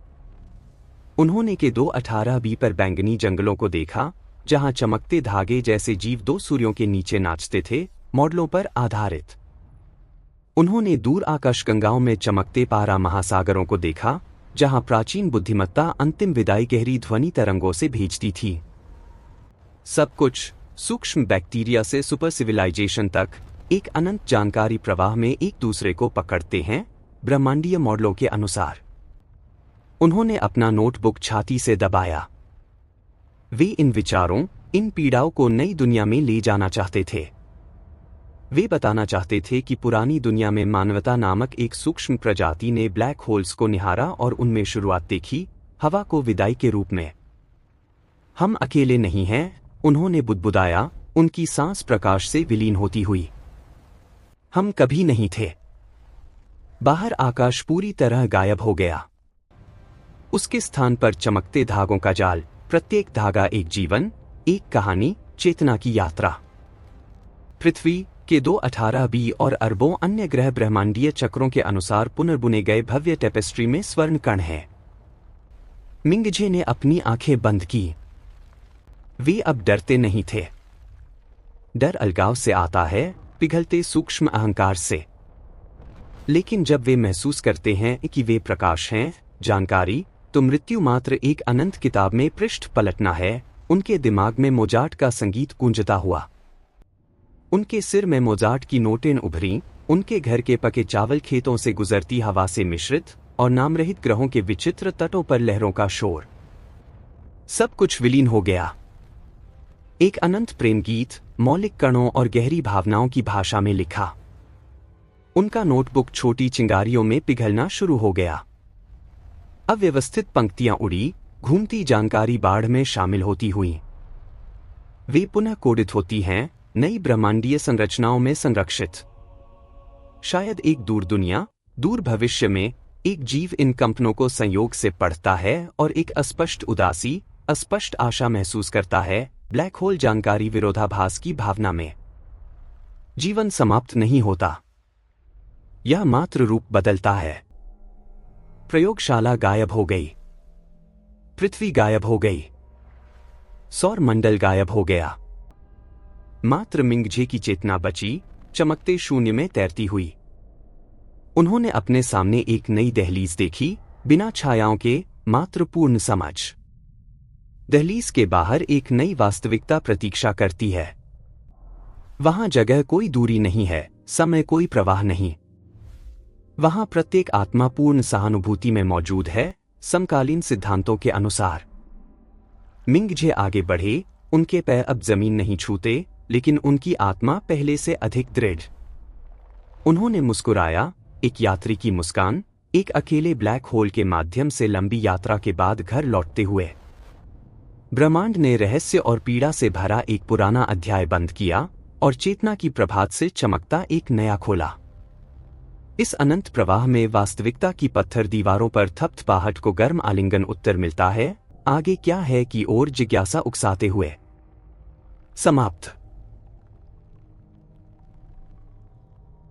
उन्होंने के 218B पर बैंगनी जंगलों को देखा, जहां चमकते धागे जैसे जीव दो सूर्यों के नीचे नाचते थे, मॉडलों पर आधारित। उन्होंने दूर आकाशगंगाओं में चमकते पारा महासागरों को देखा, जहां प्राचीन बुद्धिमत्ता अंतिम विदाई गहरी ध्वनि तरंगों से भेजती थी। सब कुछ, सूक्ष्म बैक्टीरिया से सुपर सिविलाइजेशन तक, एक अनंत जानकारी प्रवाह में एक दूसरे को पकड़ते हैं, ब्रह्मांडीय मॉडलों के अनुसार। उन्होंने अपना नोटबुक छाती से दबाया। वे इन विचारों, इन पीड़ाओं को नई दुनिया में ले जाना चाहते थे। वे बताना चाहते थे कि पुरानी दुनिया में मानवता नामक एक सूक्ष्म प्रजाति ने ब्लैक होल्स को निहारा और उनमें शुरुआत देखी, हवा को विदाई के रूप में। हम अकेले नहीं हैं, उन्होंने बुदबुदाया, उनकी सांस प्रकाश से विलीन होती हुई। हम कभी नहीं थे। बाहर आकाश पूरी तरह गायब हो गया। उसके स्थान पर चमकते धागों का जाल, प्रत्येक धागा एक जीवन, एक कहानी, चेतना की यात्रा। पृथ्वी के 218B और अरबों अन्य ग्रह ब्रह्मांडीय चक्रों के अनुसार पुनर्बुने गए भव्य टेपेस्ट्री में स्वर्ण कण हैं। मिंगजे ने अपनी आंखें बंद की। वे अब डरते नहीं थे। डर अलगाव से आता है, पिघलते सूक्ष्म अहंकार से। लेकिन जब वे महसूस करते हैं कि वे प्रकाश हैं, जानकारी, तो मृत्यु मात्र एक अनंत किताब में पृष्ठ पलटना है। उनके दिमाग में मोजार्ट का संगीत गूंजता हुआ। उनके सिर में मोजार्ट की नोटें उभरी, उनके घर के पके चावल खेतों से गुजरती हवा से मिश्रित, और नामरहित ग्रहों के विचित्र तटों पर लहरों का शोर। सब कुछ विलीन हो गया। एक अनंत प्रेम गीत, मौलिक कणों और गहरी भावनाओं की भाषा में लिखा। उनका नोटबुक छोटी चिंगारियों में पिघलना शुरू हो गया। अव्यवस्थित पंक्तियां उड़ी, घूमती जानकारी बाढ़ में शामिल होती हुई। वे पुनः कोडित होती हैं, नई ब्रह्मांडीय संरचनाओं में संरक्षित। शायद एक दूर दुनिया, दूर भविष्य में, एक जीव इन कंपनों को संयोग से पढ़ता है और एक अस्पष्ट उदासी, अस्पष्ट आशा महसूस करता है, ब्लैक होल जानकारी विरोधाभास की भावना में। जीवन समाप्त नहीं होता। यह मात्र रूप बदलता है। प्रयोगशाला गायब हो गई। पृथ्वी गायब हो गई। सौर मंडल गायब हो गया। मात्र मिंगजे की चेतना बची, चमकते शून्य में तैरती हुई। उन्होंने अपने सामने एक नई दहलीज देखी, बिना छायाओं के, मात्र पूर्ण समझ। दहलीज के बाहर एक नई वास्तविकता प्रतीक्षा करती है। वहां जगह कोई दूरी नहीं है, समय कोई प्रवाह नहीं। वहां प्रत्येक आत्मा पूर्ण सहानुभूति में मौजूद है, समकालीन सिद्धांतों के अनुसार। मिंगजे आगे बढ़े, उनके पैर अब जमीन नहीं छूते, लेकिन उनकी आत्मा पहले से अधिक दृढ़। उन्होंने मुस्कुराया, एक यात्री की मुस्कान, एक अकेले ब्लैक होल के माध्यम से लंबी यात्रा के बाद घर लौटते हुए। ब्रह्मांड ने रहस्य और पीड़ा से भरा एक पुराना अध्याय बंद किया और चेतना की प्रभात से चमकता एक नया खोला। इस अनंत प्रवाह में वास्तविकता की पत्थर दीवारों पर थपथपाहट को गर्म आलिंगन उत्तर मिलता है, आगे क्या है की ओर जिज्ञासा उकसाते हुए। समाप्त।